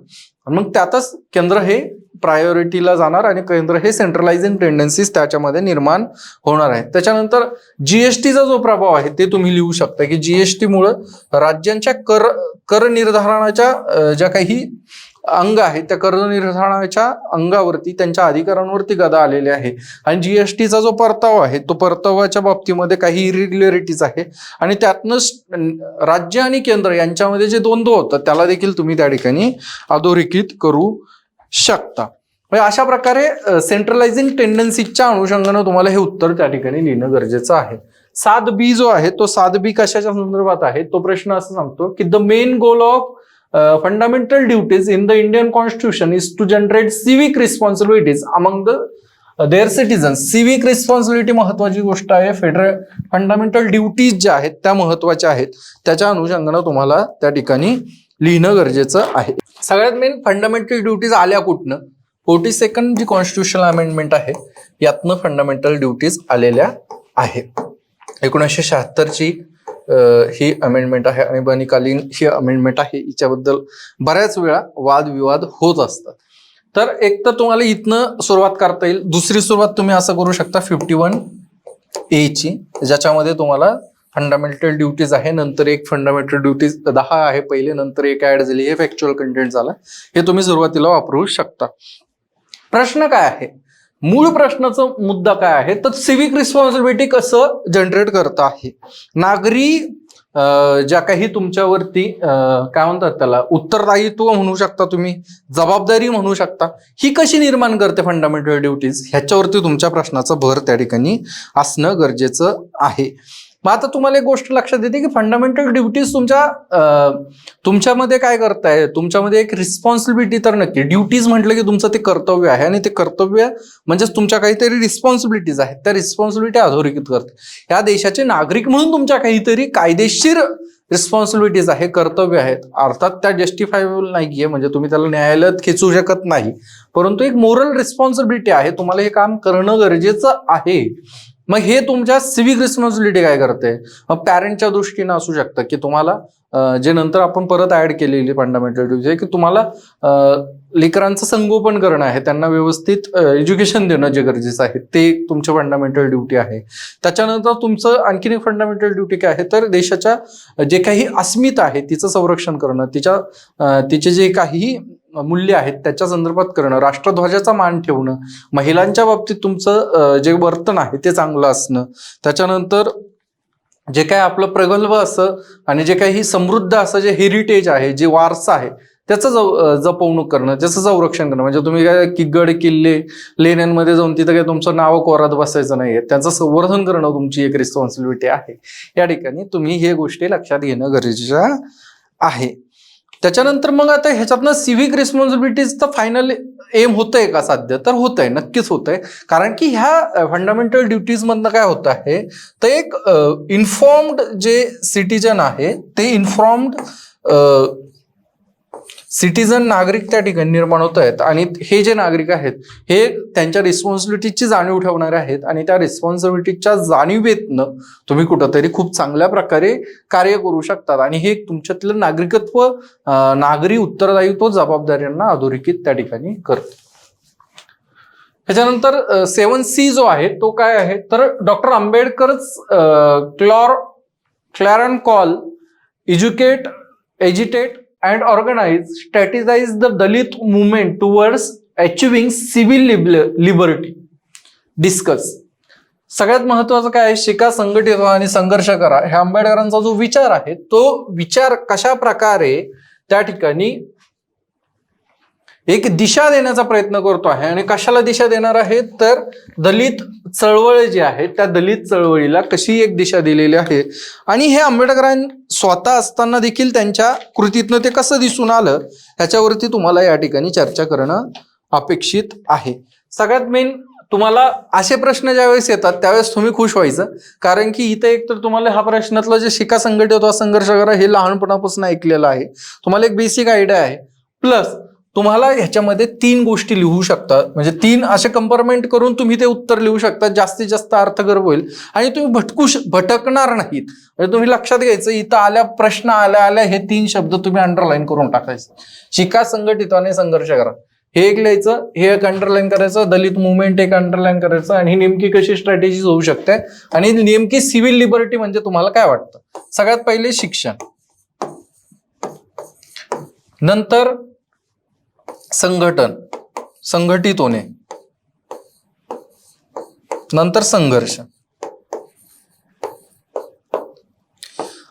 मग त्यातच केंद्र हे प्रायोरिटीला जाणार आणि केंद्र हे सेंट्रलायझिंग टेंडन्सीज त्याच्यामध्ये निर्माण होणार आहे. त्याच्यानंतर जीएसटीचा जो प्रभाव आहे ते तुम्ही लिहू शकता की जीएसटी मुळे राज्यांच्या कर निर्धारणाच्या ज्या काही अंग आहेत त्या कर निर्धारणाच्या अंगावरती त्यांच्या अधिकारांवरती गदा आलेली आहे. आणि जीएसटीचा जो परतावा आहे तो परताव्याच्या बाबतीमध्ये काही इरेग्युलरिटीज आहे आणि त्यातनं राज्य आणि केंद्र यांच्यामध्ये जे द्वंद्व होतं त्याला देखील तुम्ही त्या ठिकाणी अधोरेखित करू शकता. अशा प्रकारे सेंट्रलायझिंग टेंडन्सीच्या अनुषंगाने तुम्हाला हे उत्तर त्या ठिकाणी लिहिणं गरजेचं आहे. 7B जो आहे तो 7B कशाच्या संदर्भात आहे, तो प्रश्न असं सांगतो की the main goal of fundamental duties in the Indian constitution is to generate civic responsibilities among their citizen. Civic responsibility महत्वाची गोष्ट आहे. फेडरल फंडामेंटल ड्युटीज ज्या आहेत त्या महत्वाच्या आहेत. त्याच्या अनुषंगाने तुम्हाला त्या ठिकाणी लिहिणं गरजेचं आहे. सगळ्यात मेन फंडामेंटल ड्युटीज आल्या कुठनं, 42nd जी कॉन्स्टिट्यूशनल अमेंडमेंट आहे यातनं फंडामेंटल ड्युटीज आलेल्या आहे. 1976ची ही अमेंडमेंट आहे आणि बनिकालीन ही अमेंडमेंट आहे. हिच्याबद्दल बऱ्याच वेळा वादविवाद होत असतात. तर एक तर तुम्हाला इथनं सुरुवात करता येईल. दुसरी सुरुवात तुम्ही असं करू शकता 51A ची, ज्याच्यामध्ये तुम्हाला फंडामेंटल ड्युटीज आहे. नंतर एक फंडामेंटल ड्युटीज 10 आहे पहिले, नंतर एक ऍड झाली, हे फॅक्च्युअल कंटेंट झाला. हे तुम्ही सुरुवातीला वापरू शकता. प्रश्न काय आहे, मूळ प्रश्नाचा मुद्दा काय आहे, तर सिव्हिक रिस्पॉन्सिबिलिटी कसं जनरेट करता आहे. नागरी ज्या काही तुमच्यावरती काय म्हणतात त्याला उत्तरदायित्व म्हणू शकता तुम्ही, जबाबदारी म्हणू शकता, ही कशी निर्माण करते फंडामेंटल ड्युटीज, ह्याच्यावरती तुमच्या प्रश्नाचा भर त्या ठिकाणी असणं गरजेचं आहे. मग आता तुम्हाला एक गोष्ट लक्षात येते की फंडामेंटल ड्युटीज तुमच्यामध्ये काय करताय, तुमच्यामध्ये एक रिस्पॉन्सिबिलिटी तर नक्की. ड्युटीज म्हटलं की तुमचं ते कर्तव्य आहे आणि ते कर्तव्य म्हणजेच तुमच्या काहीतरी रिस्पॉन्सिबिलिटीज आहेत, त्या रिस्पॉन्सिबिलिटी अधोरेखित करते. या देशाचे नागरिक म्हणून तुमच्या काहीतरी कायदेशीर रिस्पॉन्सिबिलिटीज आहे, कर्तव्य आहेत. अर्थात त्या जस्टिफायबल नाहीये, म्हणजे तुम्ही त्याला न्यायालयात खेचू शकत नाही, परंतु एक मोरल रिस्पॉन्सिबिलिटी आहे, तुम्हाला हे काम करणं गरजेचं आहे. मग हे तुमच्या सिव्हिक रिस्पॉन्सिबिलिटी काय करते, मग पॅरेंटच्या दृष्टीने असू शकतं की तुम्हाला जे नंतर आपण परत ऍड केलेली फंडामेंटल ड्युटी आहे की तुम्हाला लेकरांचं संगोपन करणं आहे, त्यांना व्यवस्थित एज्युकेशन देणं जे गरजेचं आहे ते तुमचं फंडामेंटल ड्युटी आहे. त्याच्यानंतर तुमचं आणखीन एक फंडामेंटल ड्युटी काय आहे, तर देशाच्या जे काही अस्मिता आहे तिचं संरक्षण करणं, तिचे जे काही मूल्य आहेत त्याच्या संदर्भात करणं, राष्ट्रध्वजाचा मान ठेवणं, महिलांच्या बाबतीत तुमचं जे वर्तन आहे ते चांगलं असणं, त्याच्यानंतर जे काही आपलं प्रगल्भ असं आणि जे काही समृद्ध असं जे हेरिटेज आहे, जे वारसा आहे त्याचं जपवणूक करणं, त्याचं संरक्षण करणं. म्हणजे तुम्ही काय की गड किल्ले लेण्यांमध्ये जाऊन तिथं काही तुमचं नाव कोरात बसायचं नाहीये, त्यांचं संवर्धन करणं तुमची एक रिस्पॉन्सिबिलिटी आहे. या ठिकाणी तुम्ही हे गोष्टी लक्षात घेणं गरजेचं आहे. त्याच्यानंतर मग आता ह्याच्यातनं सिव्हिक रिस्पॉन्सिबिलिटीजचं फायनल एम होतंय का साध्य, तर होतंय, नक्कीच होतंय. कारण की ह्या फंडामेंटल ड्युटीज मधनं काय होत आहे, तर एक इन्फॉर्म्ड जे सिटीजन आहे ते इन्फॉर्म्ड सिटीजन नागरिक त्या ठिकाणी निर्माण होत आहेत आणि हे जे नागरिक आहेत हे त्यांच्या रिस्पॉन्सिबिलिटीची जाणीव ठेवणारे आहेत आणि त्या रिस्पॉन्सिबिलिटीच्या जाणीवेतनं तुम्ही कुठंतरी खूप चांगल्या प्रकारे कार्य करू शकतात आणि हे तुमच्यातलं नागरिकत्व, नागरी उत्तरदायित्व, जबाबदाऱ्यांना अधोरेखित त्या ठिकाणी करतं. त्याच्यानंतर 7C जो आहे तो काय आहे, तर डॉक्टर आंबेडकरच clarion call educate, agitate and strategize the Dalit movement towards achieving civil liberty. Discuss. सगळ्यात महत्वाचं काय आहे, शिका, संघटित व्हा आणि संघर्ष करा. हे आंबेडकरांचा जो विचार आहे तो विचार कशा प्रकारे त्या ठिकाणी एक दिशा देण्याचा प्रयत्न करतो आहे आणि कशाला दिशा देणार आहे, तर दलित चळवळ जी आहे त्या दलित चळवळीला कशी एक दिशा दिलेली आहे आणि हे आंबेडकरां स्वतः असताना देखील त्यांच्या कृतीतनं ते कसं दिसून आलं ह्याच्यावरती तुम्हाला या ठिकाणी चर्चा करणं अपेक्षित आहे. सगळ्यात मेन तुम्हाला असे प्रश्न ज्यावेळेस येतात त्यावेळेस तुम्ही खुश व्हायचं, कारण की इथे एक तर तुम्हाला हा प्रश्नातलं जे शिका, संघटित व्हा, संघर्ष करा हे लहानपणापासून ऐकलेलं आहे, तुम्हाला एक बेसिक आयडिया आहे. प्लस तुम्हाला ह्याच्यामध्ये 3 गोष्टी लिहू शकता, म्हणजे 3 असे कंपार्टमेंट करून तुम्ही ते उत्तर लिहू शकता, जास्तीत जास्त अर्थगर होईल आणि तुम्ही भटकणार नाहीत. म्हणजे तुम्ही लक्षात घ्यायचं, इथं आल्या प्रश्न आल्या हे 3 शब्द तुम्ही अंडरलाईन करून टाकायचे. शिका, संघटित आणि संघर्ष करा हे एक लिहायचं, हे एक अंडरलाईन करायचं, दलित मुवमेंट एक अंडरलाईन करायचं आणि नेमकी कशी स्ट्रॅटेजी होऊ शकते आणि नेमकी सिव्हिल लिबर्टी म्हणजे तुम्हाला काय वाटतं. सगळ्यात पहिले शिक्षण, नंतर संघटन, संघटित होणे, नंतर संघर्ष.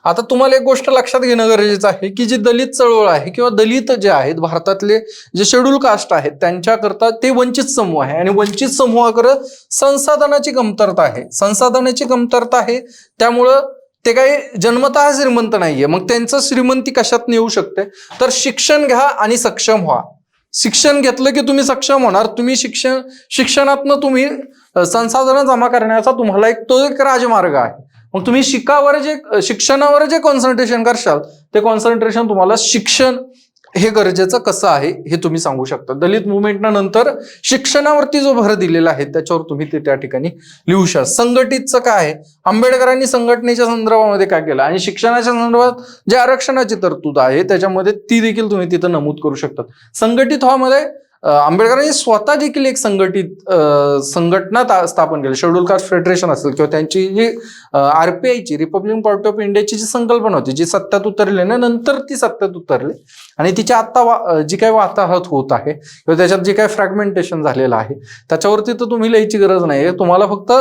आता तुम्हाला एक गोष्ट लक्षात घेणं गरजेचं आहे की जी दलित चळवळ आहे किंवा दलित जे आहेत भारतातले जे शेड्यूल कास्ट आहेत त्यांच्याकरता ते वंचित समूह आहे आणि वंचित समूहाकडे संसाधनाची कमतरता आहे. संसाधनाची कमतरता आहे त्यामुळं ते काही जन्मतः श्रीमंत नाहीये. मग त्यांचं श्रीमंती कशात येऊ शकते तर शिक्षण घ्या आणि सक्षम व्हा. शिक्षण घेतलं की तुम्ही सक्षम होणार. तुम्ही शिक्षणातनं तुम्ही संसाधनं जमा करण्याचा तुम्हाला एक राजमार्ग आहे. मग तुम्ही शिक्षणावर जे कॉन्सन्ट्रेशन करशाल ते कॉन्सन्ट्रेशन तुम्हाला शिक्षण हे गरजेचं कसं आहे हे तुम्ही सांगू शकता. दलित मुवमेंटना नंतर शिक्षणावरती जो भर दिलेला आहे त्याच्यावर तुम्ही ते त्या ठिकाणी लिहू शकता. संघटितचं काय आहे, आंबेडकरांनी संघटनेच्या संदर्भामध्ये काय केलं आणि शिक्षणाच्या संदर्भात जे आरक्षणाची तरतूद आहे त्याच्यामध्ये ती देखील तुम्ही तिथं नमूद करू शकता. संघटित व्हामध्ये आंबेडकरांनी स्वतः देखील एक संघटना स्थापन केली. शेड्यूल कास्ट फेडरेशन असेल किंवा त्यांची जी RPI रिपब्लिकन पार्टी ऑफ इंडियाची जी संकल्पना होती जी सत्यात उतरली ना नंतर ती सत्यात उतरली आणि तिची आता जी काही वाताहत होत आहे किंवा त्याच्यात जे काही फ्रॅगमेंटेशन झालेलं आहे त्याच्यावरती तर तुम्ही लिहायची गरज नाही. तुम्हाला फक्त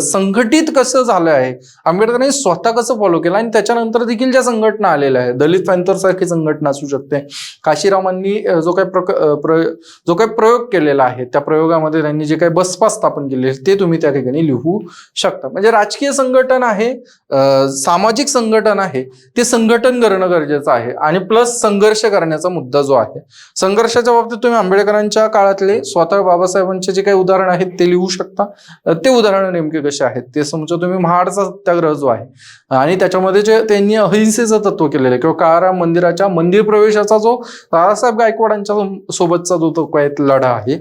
संघटित कसं झालं आहे, आंबेडकरांनी स्वतः कसं फॉलो केलं आणि त्याच्यानंतर देखील ज्या संघटना आलेल्या आहेत, दलित पॅन्थर सारखी संघटना असू शकते. काशीरामांनी जो काही प्रयोग केलेला आहे त्या प्रयोगामध्ये त्यांनी जे काही बसपा स्थापन केले ते तुम्ही त्या ठिकाणी लिहू शकता. म्हणजे राजकीय संघटन आहे, सामाजिक संघटन आहे, ते संघटन करणं गरजेचं आहे आणि प्लस संघर्ष करण्याचा मुद्दा जो आहे. संघर्षाच्या बाबतीत तुम्ही आंबेडकरांच्या काळातले स्वतः बाबासाहेबांचे जे काही उदाहरण आहेत ते लिहू शकता. ते उदाहरण नेमके कसे आहेत ते समजा तुम्ही महाडचा सत्याग्रह जो आहे आणि त्याच्यामध्ये जे त्यांनी अहिंसेचं तत्व केलेलं आहे किंवा काळाराम मंदिराच्या मंदिर प्रवेशाचा जो दादासाहेब गायकवाडांच्या सोबतचा जो लढा आहे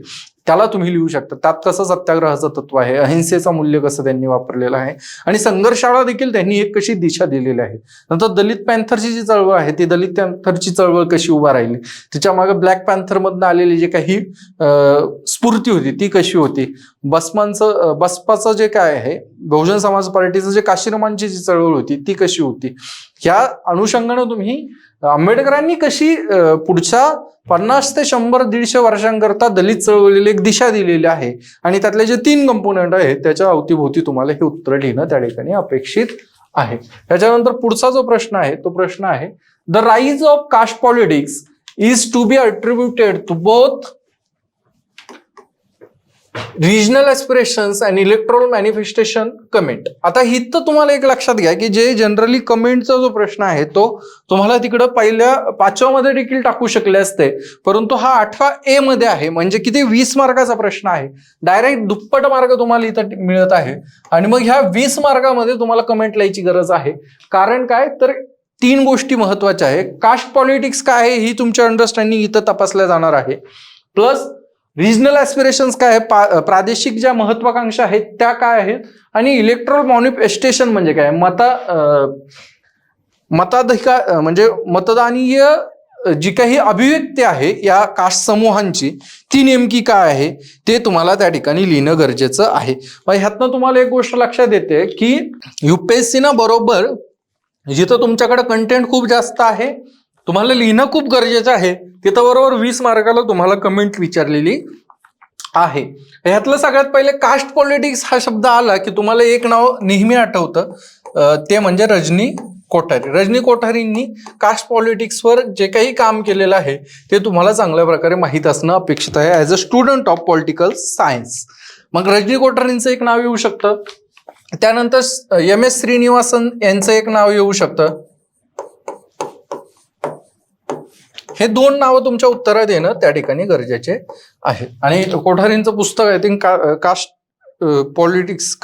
त्याला तुम्ही लिहू शकता. त्यात कसं सत्याग्रहाचं तत्व आहे, अहिंसेचं मूल्य कसं त्यांनी वापरलेलं आहे आणि संघर्षाला देखील त्यांनी एक कशी दिशा दिलेली आहे. नंतर दलित पॅन्थरची जी चळवळ आहे ती दलित पॅन्थरची चळवळ कशी उभा राहिली, तिच्या मागे ब्लॅक पॅन्थर मधनं आलेली जे काही स्फूर्ती होती ती कशी होती, बसपाचं जे काय आहे बहुजन समाज पार्टीचं जे काशीरामांची जी चळवळ होती ती कशी होती, ह्या अनुषंगानं तुम्ही आंबेडकरांनी कशी पुढच्या 50 ते 100-150 वर्षांकरता दलित चळवळीला एक दिशा दिलेली आहे आणि त्यातले जे 3 कंपोनंट आहेत त्याच्या अवतीभोवती तुम्हाला हे उत्तर लिहिणं त्या ठिकाणी अपेक्षित आहे. त्याच्यानंतर पुढचा जो प्रश्न आहे तो प्रश्न आहे the rise of caste politics is to be attributed to both regional aspirations and electoral manifestation comment. आता इथं तुम्हाला एक लक्षात घ्या की जे जनरली कमेंटचा जो प्रश्न आहे तो तुम्हाला तिकडं पहिल्या 5व्या मध्ये देखील टाकू शकले असते, परंतु हा 8व्या A मध्ये आहे म्हणजे किती 20 मार्काचा प्रश्न आहे. डायरेक्ट दुप्पट मार्क तुम्हाला इथं मिळत आहे आणि मग ह्या 20 मार्कामध्ये तुम्हाला कमेंट लिहायची गरज आहे. कारण काय तर 3 गोष्टी महत्वाच्या आहे. कास्ट पॉलिटिक्स काय आहे ही तुमच्या अंडरस्टँडिंग इथं तपासल्या जाणार आहे. प्लस रिजनल ऍस्पिरेशन्स काय आहे, प्रादेशिक ज्या महत्वाकांक्षा आहेत त्या काय आहेत आणि इलेक्ट्रोल मॅनिफेस्टेशन म्हणजे काय, मताधिकार म्हणजे मतदानीय जी काही अभिव्यक्ती आहे या कास्ट समूहांची ती नेमकी काय आहे ते तुम्हाला त्या ठिकाणी लिहिणं गरजेचं आहे. ह्यातनं तुम्हाला एक गोष्ट लक्षात येते की UPSC ना बरोबर जिथं तुमच्याकडे कंटेंट खूप जास्त आहे तुम्हाला लिहिणं खूप गरजेचं आहे तिथं बरोबर 20 मार्काला तुम्हाला कमेंट विचारलेली आहे. ह्यातलं सगळ्यात पहिले कास्ट पॉलिटिक्स हा शब्द आला की तुम्हाला एक नाव नेहमी आठवतं, ते म्हणजे रजनी कोठारी. रजनी कोठारींनी कास्ट पॉलिटिक्सवर जे काही काम केलेलं आहे ते तुम्हाला चांगल्या प्रकारे माहीत असणं अपेक्षित आहे as a student of political science. मग रजनी कोठारींचं एक नाव येऊ शकतं, त्यानंतर MS श्रीनिवासन यांचं एक नाव येऊ शकतं. हे 2 नावं तुमच्या उत्तरात येणं त्या ठिकाणी गरजेचे आहे. आणि कोठारींचं पुस्तक आय थिंक कास्ट पॉलिटिक्स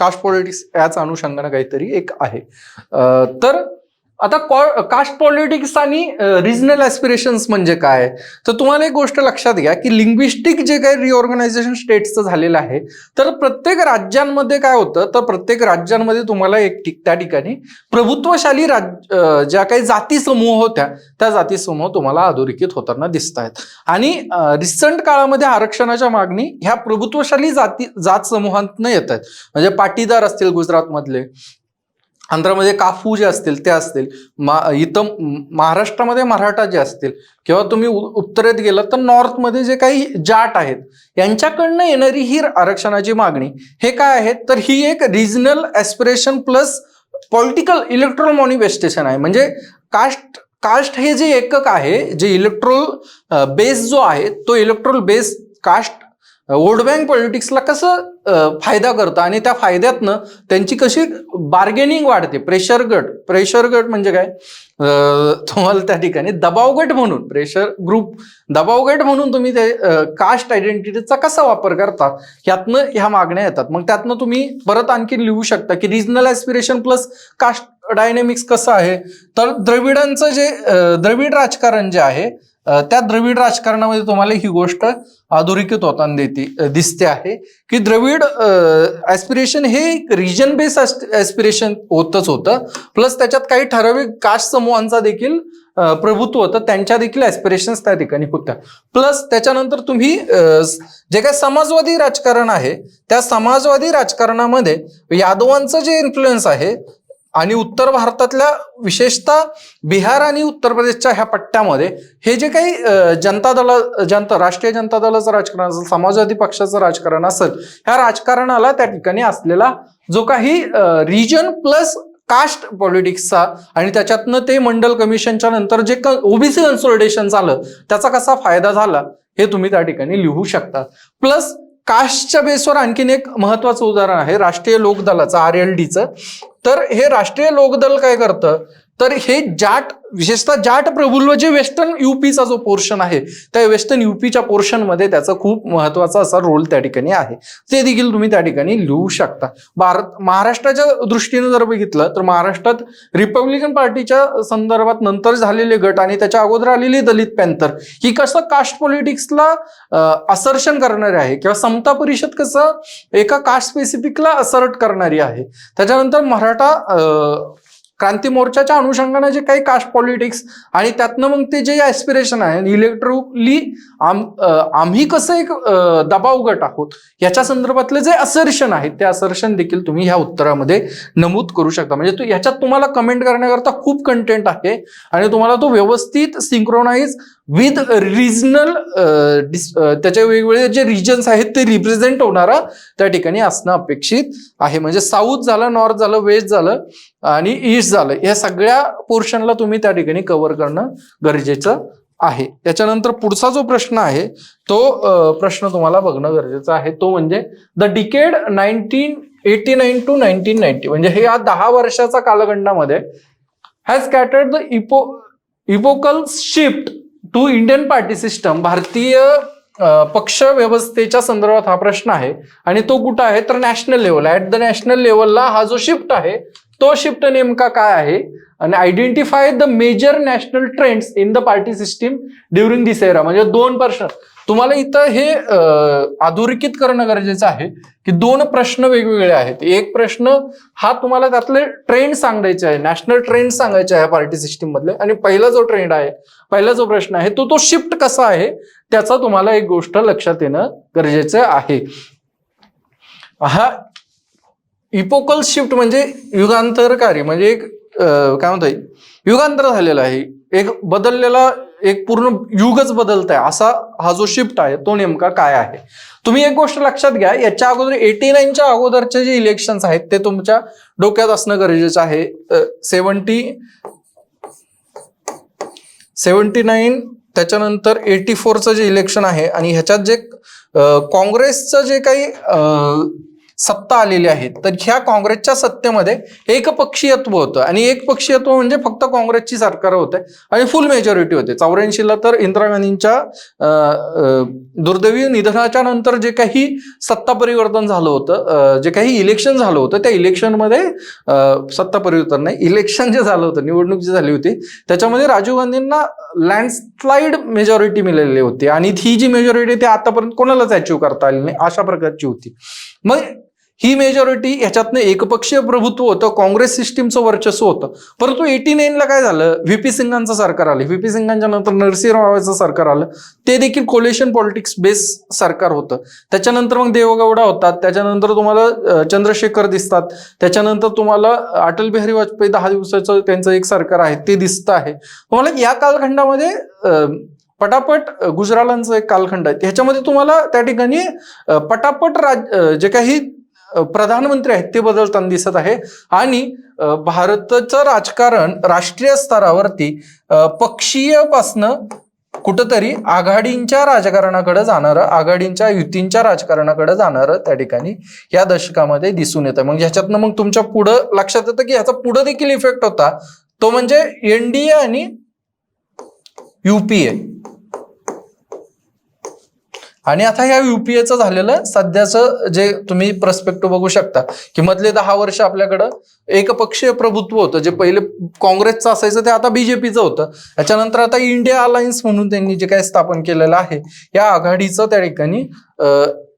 याच अनुषंगाने काहीतरी एक आहे. तर आता कास्ट पॉलिटिक्स आणि रिजनल ऍस्पिरेशन्स म्हणजे काय, तर तुम्हाला एक गोष्ट लक्षात घ्या की लिंग्विस्टिक जे काही रिऑर्गनायझेशन स्टेट्सचं झालेलं आहे तर प्रत्येक राज्यांमध्ये काय होतं तर प्रत्येक राज्यांमध्ये तुम्हाला त्या ठिकाणी प्रभुत्वशाली ज्या काही जाती समूह होत्या त्या जाती समूह तुम्हाला अधोरेखित होताना दिसत आहेत. आणि रिसंट काळामध्ये आरक्षणाच्या मागणी ह्या प्रभुत्वशाली जात समूहांतनं येत आहेत. म्हणजे पाटीदार असतील गुजरातमधले, आंध्रमध्ये काफू जे असतील ते असतील, इथं महाराष्ट्रामध्ये मराठा जे असतील किंवा तुम्ही उत्तरेत गेलात तर नॉर्थमध्ये जे काही जाट आहेत यांच्याकडनं येणारी ही आरक्षणाची मागणी हे काय आहे तर ही एक regional aspiration plus political electoral manifestation आहे. म्हणजे कास्ट हे जे एकक आहे, जे इलेक्ट्रोल बेस जो आहे तो electoral base caste vote bank पॉलिटिक्सला कसं फायदा करतं आणि त्या फायद्यातनं त्यांची कशी बार्गेनिंग वाढते. प्रेशर गट म्हणजे काय, तुम्हाला त्या ठिकाणी दबाव गट म्हणून, प्रेशर ग्रुप दबाव गट म्हणून तुम्ही ते कास्ट आयडेंटिटीचा कसा वापर करता, यातनं ह्या मागण्या येतात. मग त्यातनं तुम्ही परत आणखी लिहू शकता की regional aspiration plus caste dynamics कसं आहे. तर द्रविडांचं जे द्रविड राजकारण जे आहे, त्या द्रविड राजकारणामध्ये तुम्हाला ही गोष्ट अधोरेखित होताना दिसते आहे की द्रविड ॲस्पिरेशन हे रिजन बेस ॲस्पिरेशन होतच होतं, प्लस त्याच्यात काही ठराविक कास्ट समूहांचा देखील प्रभुत्व होतं, त्यांच्या देखील ॲस्पिरेशन्स त्या ठिकाणी होत्या. प्लस त्याच्यानंतर तुम्ही जे काही समाजवादी राजकारण आहे, त्या समाजवादी राजकारणामध्ये यादवांचं जे इन्फ्लुएन्स आहे आणि उत्तर भारतातल्या विशेषतः बिहार आणि उत्तर प्रदेशच्या ह्या पट्ट्यामध्ये हे जे काही राष्ट्रीय जनता दलाचं राजकारण असेल, समाजवादी पक्षाचं राजकारण असेल, ह्या राजकारणाला त्या ठिकाणी असलेला जो काही रिजन प्लस कास्ट पॉलिटिक्सचा आणि त्याच्यातनं ते मंडल कमिशनच्या नंतर जे ओबीसी कन्सोलिडेशन झालं त्याचा कसा फायदा झाला हे तुम्ही त्या ठिकाणी लिहू शकता. प्लस कास्टच्या बेसवर आणखीन एक महत्वाचं उदाहरण आहे राष्ट्रीय लोकदलाचं, RLDचं. तर हे राष्ट्रीय लोकदल काय करतं, तर हे जाट, विशेषतः जाट प्रफुल्ल जे वेस्टर्न युपीचा जो पोर्शन आहे, त्या वेस्टर्न युपीच्या पोर्शनमध्ये त्याचा खूप महत्वाचा असा रोल त्या ठिकाणी आहे. ते देखील तुम्ही त्या ठिकाणी लिहू शकता. महाराष्ट्राच्या दृष्टीने जर बघितलं तर महाराष्ट्रात रिपब्लिकन पार्टीच्या संदर्भात नंतर झालेले गट आणि त्याच्या अगोदर आलेली दलित पॅन्थर ही कसं कास्ट पॉलिटिक्सला असर्शन करणारी आहे, किंवा समता परिषद कसं एका कास्ट स्पेसिफिकला असर्ट करणारी आहे. त्याच्यानंतर मराठा क्रांती मोर्चाच्या अनुषंगाने जे काही कास्ट पॉलिटिक्स आणि त्यातनं मग ते जे ॲस्पिरेशन आहे इलेक्ट्रोली आम्ही कसं एक दबाव गट आहोत याच्या संदर्भातले जे असर्शन आहेत ते असर्शन देखील तुम्ही ह्या उत्तरामध्ये नमूद करू शकता. म्हणजे ह्याच्यात तुम्हाला कमेंट करण्याकरता खूप कंटेंट आहे आणि तुम्हाला तो व्यवस्थित सिंक्रोनाइज विथ रिजनल त्याचे वेगवेगळे जे रिजन्स आहेत ते रिप्रेझेंट होणारा त्या ठिकाणी असणं अपेक्षित आहे. म्हणजे साऊथ झालं, नॉर्थ झालं, वेस्ट झालं आणि ईस्ट झालं, या सगळ्या पोर्शनला तुम्ही त्या ठिकाणी कव्हर करणं गरजेचं आहे. त्याच्यानंतर पुढचा जो प्रश्न आहे तो प्रश्न तुम्हाला बघणं गरजेचं आहे, तो म्हणजे द डिकेड 1989 to 1990, म्हणजे हे या 10 वर्षाचा कालखंडामध्ये has catered the epochal shift to Indian party system. भारतीय पक्ष व्यवस्थेच्या संदर्भात हा प्रश्न आहे आणि तो कुठं आहे तर national level. At the national लेवलला हा जो शिफ्ट आहे तो शिफ्ट नेमका काय आहे आणि identify the major national trends in the party system during this era. म्हणजे 2 प्रश्न तुम्हाला इथं हे अधोरेखित करणं गरजेचं आहे की 2 प्रश्न वेगवेगळे आहेत. एक प्रश्न हा तुम्हाला त्यातले ट्रेंड सांगायचे आहे, नॅशनल ट्रेंड सांगायचे आहे पार्टी सिस्टीम मधले, आणि पहिला जो ट्रेंड आहे, पहिला जो प्रश्न आहे तो शिफ्ट कसा आहे त्याचा तुम्हाला एक गोष्ट लक्षात येणं गरजेचं आहे. हा इपोकल शिफ्ट म्हणजे युगांतरकारी, म्हणजे एक काय म्हणता येईल युगांतर झालेला आहे, एक बदललेला, एक पूर्ण युगच बदलत आहे असा हा जो शिफ्ट आहे तो नेमका काय आहे. तुम्ही एक गोष्ट लक्षात घ्या, याच्या अगोदर 89च्या अगोदरचे जे इलेक्शन्स आहेत ते तुमच्या डोक्यात असणं गरजेचं आहे. 79 त्याच्यानंतर 84चं जे इलेक्शन आहे आणि ह्याच्यात जे काँग्रेसचं जे काही सत्ता आलेली आहे, तर ह्या काँग्रेसच्या सत्तेमध्ये एकपक्षीयत्व होतं आणि एकपक्षीयत्व म्हणजे फक्त काँग्रेसची सरकार होते आणि फुल मेजॉरिटी होते. 84ला तर इंदिरा गांधींच्या दुर्दैवी निधनाच्या नंतर जे काही सत्ता परिवर्तन झालं होतं, जे काही इलेक्शन झालं होतं, त्या इलेक्शनमध्ये सत्ता परिवर्तन नाही, इलेक्शन जे झालं होतं, निवडणूक जी झाली होती त्याच्यामध्ये राजीव गांधींना लँडस्लाइड मेजॉरिटी मिळालेली होती आणि ही जी मेजॉरिटी ती आतापर्यंत कोणालाच अचीव्ह करता आली नाही अशा प्रकारची होती. मग ही मेजॉरिटी ह्याच्यातनं एकपक्षीय प्रभुत्व होतं, काँग्रेस सिस्टीमचं वर्चस्व होतं. परंतु 89ला काय झालं, व्हीपी सिंगांचं सरकार आलं, व्हीपी सिंगांच्या नंतर नरसिंह रावाचं सरकार आलं, ते देखील कोलेशन पॉलिटिक्स बेस सरकार होतं. त्याच्यानंतर मग देवगौडा होतात, त्याच्यानंतर तुम्हाला चंद्रशेखर दिसतात, त्याच्यानंतर तुम्हाला अटल बिहारी वाजपेयी 10 दिवसाचं त्यांचं एक सरकार आहे ते दिसतं आहे. तुम्हाला या कालखंडामध्ये पटापट गुजरालांचं एक कालखंड आहे, ह्याच्यामध्ये तुम्हाला त्या ठिकाणी पटापट जे काही प्रधानमंत्री आहेत ते बदलताना दिसत आहे आणि भारताचं राजकारण राष्ट्रीय स्तरावरती पक्षीयपासनं कुठंतरी आघाडींच्या राजकारणाकडे जाणारं, आघाडींच्या युतींच्या राजकारणाकडे जाणारं त्या ठिकाणी या दशकामध्ये दिसून येतं. मग ह्याच्यातनं मग तुमच्या पुढं लक्षात येतं की ह्याचा पुढं देखील इफेक्ट होता, तो म्हणजे एनडीए आणि युपीए. आणि आता ह्या युपीएचं झालेलं सध्याचं जे तुम्ही पर्स्पेक्टिव्ह बघू शकता की मधले 10 वर्ष आपल्याकडं एकपक्षीय प्रभुत्व होतं, जे पहिले काँग्रेसचं असायचं ते आता बीजेपीचं होतं. त्याच्यानंतर आता इंडिया अलायन्स म्हणून त्यांनी जे काही स्थापन केलेलं आहे, या आघाडीचं त्या ठिकाणी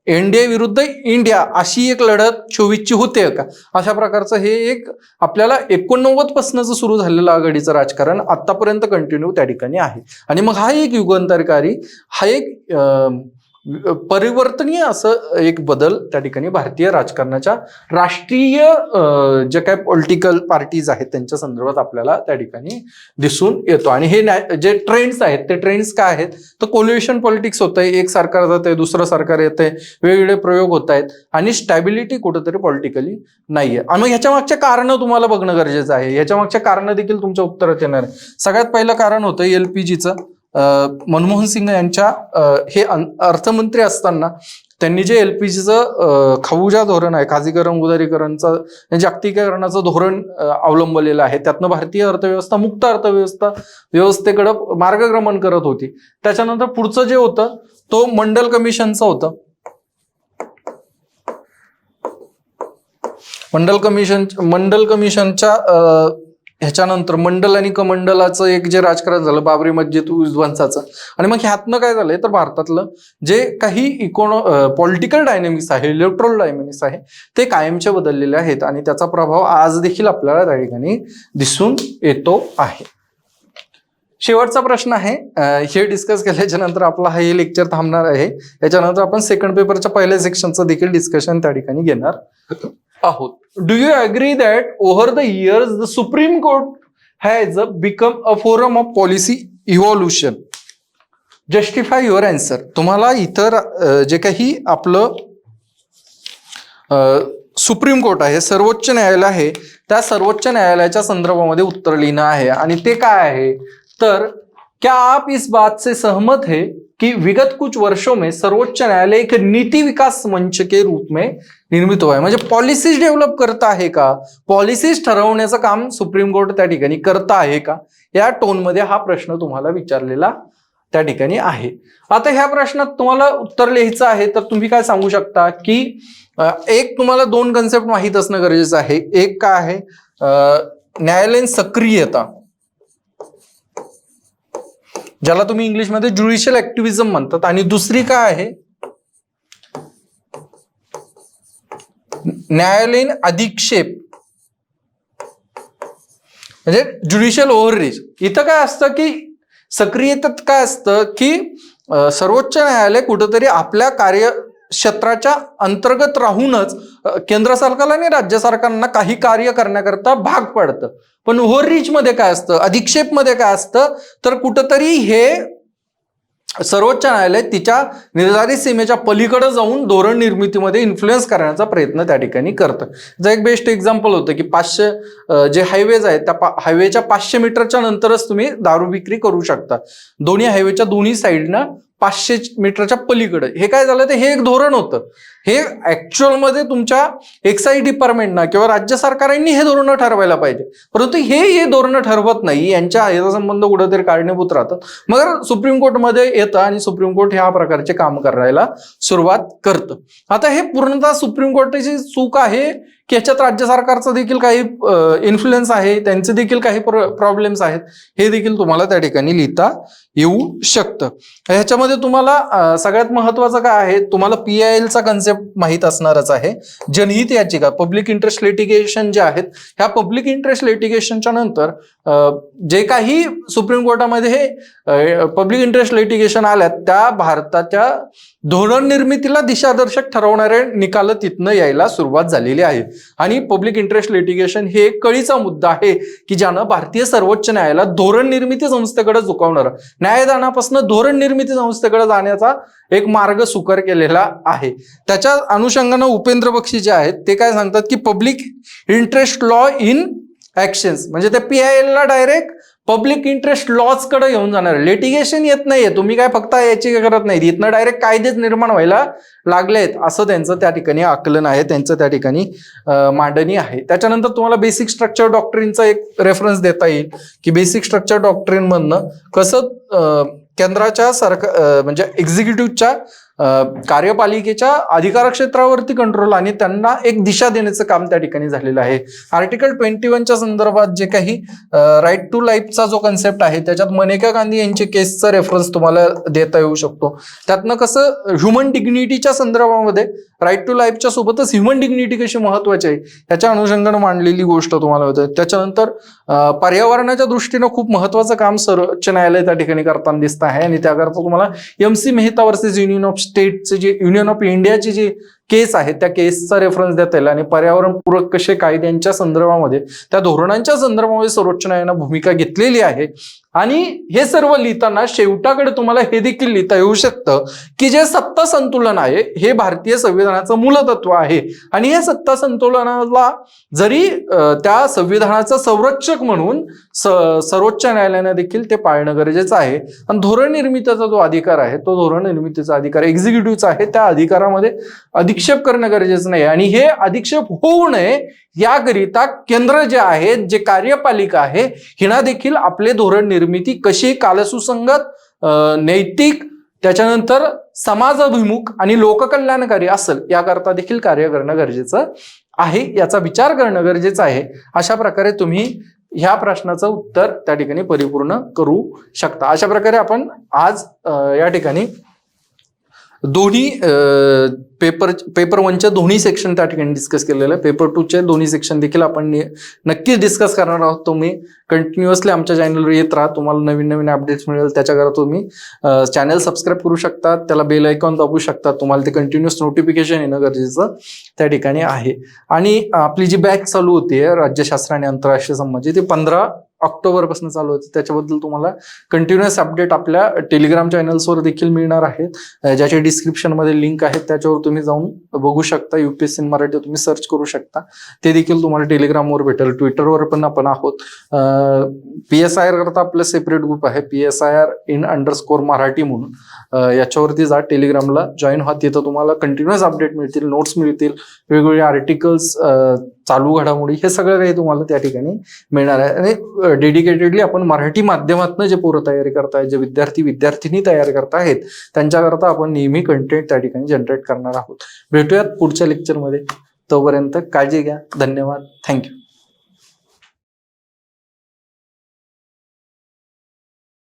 एनडीए विरुद्ध इंडिया अशी एक लढत 24ची होते का, अशा प्रकारचं हे एक आपल्याला 89 पासूनच सुरू झालेलं आघाडीचं राजकारण आतापर्यंत कंटिन्यू त्या ठिकाणी आहे. आणि मग हा एक युगांतरकारी, हा एक परिवर्तनीय असं एक बदल त्या ठिकाणी भारतीय राजकारणाच्या राष्ट्रीय जे काही पॉलिटिकल पार्टीज आहेत त्यांच्या संदर्भात आपल्याला त्या ठिकाणी दिसून येतो. आणि हे जे ट्रेंड्स आहेत ते ट्रेंड्स काय आहेत, तर कोल्युशन पॉलिटिक्स होत आहे, एक सरकार जात आहे दुसरं सरकार येत आहे, वेगवेगळे प्रयोग होत आहेत आणि स्टॅबिलिटी कुठेतरी पॉलिटिकली नाहीये. आणि मग ह्याच्या मागचे कारण तुम्हाला बघणं गरजेचं आहे. ह्याच्या मागचे कारण देखील तुमच्या उत्तरात येणार आहे. सगळ्यात पहिलं कारण होतं एलपीजीचं. मनमोहन सिंग यांच्या हे अर्थमंत्री असताना त्यांनी जे एलपीजीचं खाऊजा धोरण आहे, खाजगीकरण उदारीकरणचं जागतिकीकरणाचं धोरण अवलंबलेलं आहे, त्यातनं भारतीय अर्थव्यवस्था मुक्त व्यवस्थेकडे मार्गक्रमण करत होती. त्याच्यानंतर पुढचं जे होतं तो मंडल कमिशनचं होतं. मंडल कमिशनच्या ह्याच्यानंतर मंडल आणि कमंडलाचं एक जे राजकारण झालं, बाबरी मस्जिद विध्वंसाचं. आणि मग ह्यातनं काय झालंय, तर भारतातलं जे काही पॉलिटिकल डायनेमिक्स आहे, इलेक्ट्रल डायनेमिक्स आहे, ते कायमचे बदललेले आहेत आणि त्याचा प्रभाव आज देखील आपल्याला त्या ठिकाणी दिसून येतो आहे. शेवटचा प्रश्न आहे, हे डिस्कस केल्याच्या नंतर आपला हे लेक्चर थांबणार आहे. याच्यानंतर आपण सेकंड पेपरच्या पहिल्या सेक्शनचं देखील डिस्कशन त्या ठिकाणी घेणार आहोत. Do you agree that over the years the supreme court has become a forum of policy evolution? Justify your answer. तुम्हाला इतर जे काही आपलं सुप्रीम कोर्ट आहे, सर्वोच्च न्यायालय आहे, त्या सर्वोच्च न्यायालयाच्या संदर्भामध्ये उत्तर लिहिणं आहे. आणि ते काय आहे, तर क्या आप इस बात से सहमत है कि विगत कुछ वर्षों में सर्वोच्च न्यायालय एक नीति विकास मंच के रूप में निर्मित हुआ है? म्हणजे पॉलिसीज डेव्हलप करत आहे का, पॉलिसीज ठरवण्याचं काम सुप्रीम कोर्ट त्या ठिकाणी करत आहे का, या टोनमध्ये हा प्रश्न तुम्हाला विचारलेला त्या ठिकाणी आहे. आता ह्या प्रश्नात तुम्हाला उत्तर लिहायचं आहे, तर तुम्ही काय सांगू शकता की एक तुम्हाला 2 कन्सेप्ट माहीत असणं गरजेचं आहे. एक काय आहे, न्यायालयीन सक्रियता, ज्याला तुम्ही इंग्लिशमध्ये ज्युडिशियल ऍक्टिव्हिजम म्हणतात. आणि दुसरी काय आहे, न्यायालयीन अधिक्षेप म्हणजे ज्युडिशियल ओव्हररीच. इथं काय असतं की सक्रियतेत काय असतं की सर्वोच्च न्यायालय कुठंतरी आपल्या कार्यक्षेत्राच्या अंतर्गत राहूनच केंद्र सरकारला आणि राज्य सरकारना काही कार्य करण्याकरता भाग पडतं. पण ओव्हररीच मध्ये काय असतं, अधिक्षेप मध्ये काय असतं, तर कुठंतरी हे सर्वोच्च न्यायालय तिच्या निर्धारित सीमेच्या पलीकडे जाऊन धोरण निर्मितीमध्ये इन्फ्लुएन्स करण्याचा प्रयत्न त्या ठिकाणी करतं. जर एक बेस्ट एक्झाम्पल होतं की 500 जे हायवेज आहेत त्या हायवेच्या 500 मीटरच्या नंतरच तुम्ही दारू विक्री करू शकता. दोन्ही हायवेच्या दोन्ही साईडनं 500 मीटरच्या पलीकडे. हे काय झालं, तर हे एक धोरण होतं. हे ऍक्च्युअल मध्ये तुमच्या एक्साईज डिपार्टमेंटना किंवा राज्य सरकारांनी हे धोरणं ठरवायला पाहिजे, परंतु हे धोरणं ठरवत नाही, यांच्या संबंध कुठेतरी कारणीभूत राहतात. मग सुप्रीम कोर्टमध्ये येतं आणि सुप्रीम कोर्ट ह्या प्रकारचे काम करायला सुरुवात करतं. आता हे पूर्णतः सुप्रीम कोर्टाची चूक आहे की ह्याच्यात राज्य सरकारचं देखील काही इन्फ्लुएन्स आहे, त्यांचे देखील काही प्रॉब्लेम्स आहेत, हे देखील तुम्हाला त्या ठिकाणी लिहिता येऊ शकतं. ह्याच्यामध्ये तुम्हाला सगळ्यात महत्वाचं काय आहे, तुम्हाला PIL चा कन्सेप्ट माहित असणारच आहे. जनहित याचिका, पब्लिक इंटरेस्ट लिटिगेशन जे आहेत, ह्या पब्लिक इंटरेस्ट लिटिगेशनच्या नंतर जे काही सुप्रीम कोर्टामध्ये हे पब्लिक इंटरेस्ट लिटिगेशन आल्यात, त्या भारताच्या धोरण निर्मितीला दिशादर्शक ठरवणारे निकाल तिथनं यायला सुरुवात झालेली आहे. आणि पब्लिक इंटरेस्ट लिटिगेशन हे एक कळीचा मुद्दा आहे की ज्यानं भारतीय सर्वोच्च न्यायालयात धोरण निर्मिती संस्थेकडे झुकवणार, न्यायदानापासून धोरण निर्मिती संस्थेकडे जाण्याचा एक मार्ग सुकर केलेला आहे. त्याच्या अनुषंगानं उपेंद्र बक्षी जे आहेत ते काय सांगतात की public interest law in actions म्हणजे ते PIL ला डायरेक्ट पब्लिक इंटरेस्ट लॉज कडे घेऊन जाणार. लिटिगेशन येत नाहीये, तुम्ही काय फक्त याची करत नाही, इथनं डायरेक्ट कायदेच निर्माण व्हायला लागलेत असं त्यांचं त्या ठिकाणी आकलन आहे, त्यांचं त्या ठिकाणी मांडणी आहे. त्याच्यानंतर तुम्हाला बेसिक स्ट्रक्चर डॉक्ट्रिनचा एक रेफरन्स देता येईल की बेसिक स्ट्रक्चर डॉक्ट्रिन मधनं कसं केंद्राच्या म्हणजे एक्झिक्युटिव्हच्या कार्यपालिकेच्या अधिकार क्षेत्रावरती कंट्रोल आणि त्यांना एक दिशा देण्याचं काम त्या ठिकाणी झालेलं आहे. आर्टिकल 21च्या संदर्भात जे काही राईट टू लाईफचा जो कन्सेप्ट आहे त्याच्यात मनेका गांधी यांची केसचा रेफरन्स तुम्हाला देता येऊ शकतो. त्यातनं कसं ह्युमन डिग्निटीच्या संदर्भामध्ये राईट टू लाईफच्या सोबतच ह्युमन डिग्निटी कशी महत्वाची आहे याच्या अनुषंगाने मांडलेली गोष्ट तुम्हाला होते. त्याच्यानंतर पर्यावरणाच्या दृष्टीनं खूप महत्वाचं काम सर्वोच्च न्यायालय त्या ठिकाणी करताना दिसत आहे आणि त्याकरता तुम्हाला MC Mehta versus union of स्टेटचे जे युनियन ऑफ इंडियाची जी केस आहे त्या केसचा रेफरन्स देता येईल आणि पर्यावरण पूरक कसे कायद्यांच्या संदर्भामध्ये त्या धोरणांच्या संदर्भामध्ये सर्वोच्च न्यायालयानं भूमिका घेतलेली आहे. आणि हे सर्व लिहिताना शेवटाकडे तुम्हाला हे देखील लिहिता येऊ शकतं की जे सत्ता संतुलन आहे हे भारतीय संविधानाचं मूलतत्व आहे आणि हे सत्ता संतुलनाला जरी त्या संविधानाचं संरक्षक म्हणून सर्वोच्च न्यायालयानं देखील ते पाळणं गरजेचं आहे. आणि धोरण निर्मितीचा जो अधिकार आहे तो धोरण निर्मितीचा अधिकार एक्झिक्युटिव्हचा आहे, त्या अधिकारामध्ये अधिक्षेप करणं गरजेचं नाही आणि हे अधिक्षेप होऊ नये याकरिता केंद्र जे आहे, जे कार्यपालिका आहे, हिना देखील आपले धोरण निर्मिती कशी कालसुसंगत, नैतिक, त्याच्यानंतर समाजाभिमुख आणि लोककल्याणकारी असेल याकरता देखील कार्य करणं गरजेचं आहे, याचा विचार करणं गरजेचं आहे. अशा प्रकारे तुम्ही ह्या प्रश्नाचं उत्तर त्या ठिकाणी परिपूर्ण करू शकता. अशा प्रकारे आपण आज या ठिकाणी दोन्ही पेपर 1च्या दोन्ही सेक्शन त्या ठिकाणी डिस्कस केलेलं आहे. पेपर 2चे दोन्ही सेक्शन देखील आपण नक्कीच डिस्कस करणार आहोत. तुम्ही कंटिन्युअसली आमच्या चॅनलवर येत राहा, तुम्हाला नवीन नवीन अपडेट्स मिळेल. त्याच्याकरता तुम्ही चॅनल सबस्क्राईब करू शकता, त्याला बेल आयकॉन दाबू शकता, तुम्हाला ते कंटिन्युअस नोटिफिकेशन येणं गरजेचं त्या ठिकाणी आहे. आणि आपली जी बॅच चालू होती राज्यशास्त्र आणि आंतरराष्ट्रीय संबंध ती 15 ऑक्टोबरपासून चालू होती. त्याच्याबद्दल तुम्हाला कंटिन्युअस अपडेट आपल्या टेलिग्राम चॅनल्सवर देखील मिळणार आहेत, ज्याचे डिस्क्रिप्शनमध्ये लिंक आहेत, त्याच्यावर तुम्ही जाऊन बघू शकता. UPSC इन मराठी तुम्ही सर्च करू शकता, ते देखील तुम्हाला टेलिग्रामवर भेटेल. ट्विटरवर पण आपण आहोत. PSIR करता आपलं सेपरेट ग्रुप आहे, PSIR_in मराठी म्हणून, याच्यावरती जा, टेलिग्रामला जॉईन व्हा. तिथं तुम्हाला कंटिन्युअस अपडेट मिळतील, नोट्स मिळतील, वेगवेगळे आर्टिकल्स, चालू घडामोडी, हे सगळं काही तुम्हाला त्या ठिकाणी मिळणार आहे. आणि डेडिकेटेडली आपण मराठी माध्यमातून जे पोरं तयारी करतायत, जे विद्यार्थी तयार करतायत, त्यांच्याकरता आपण नेहमी कंटेंट त्या ठिकाणी जनरेट करणार आहोत. भेटूयात पुढच्या लेक्चरमध्ये. तोपर्यंत काळजी घ्या. धन्यवाद. थँक्यू.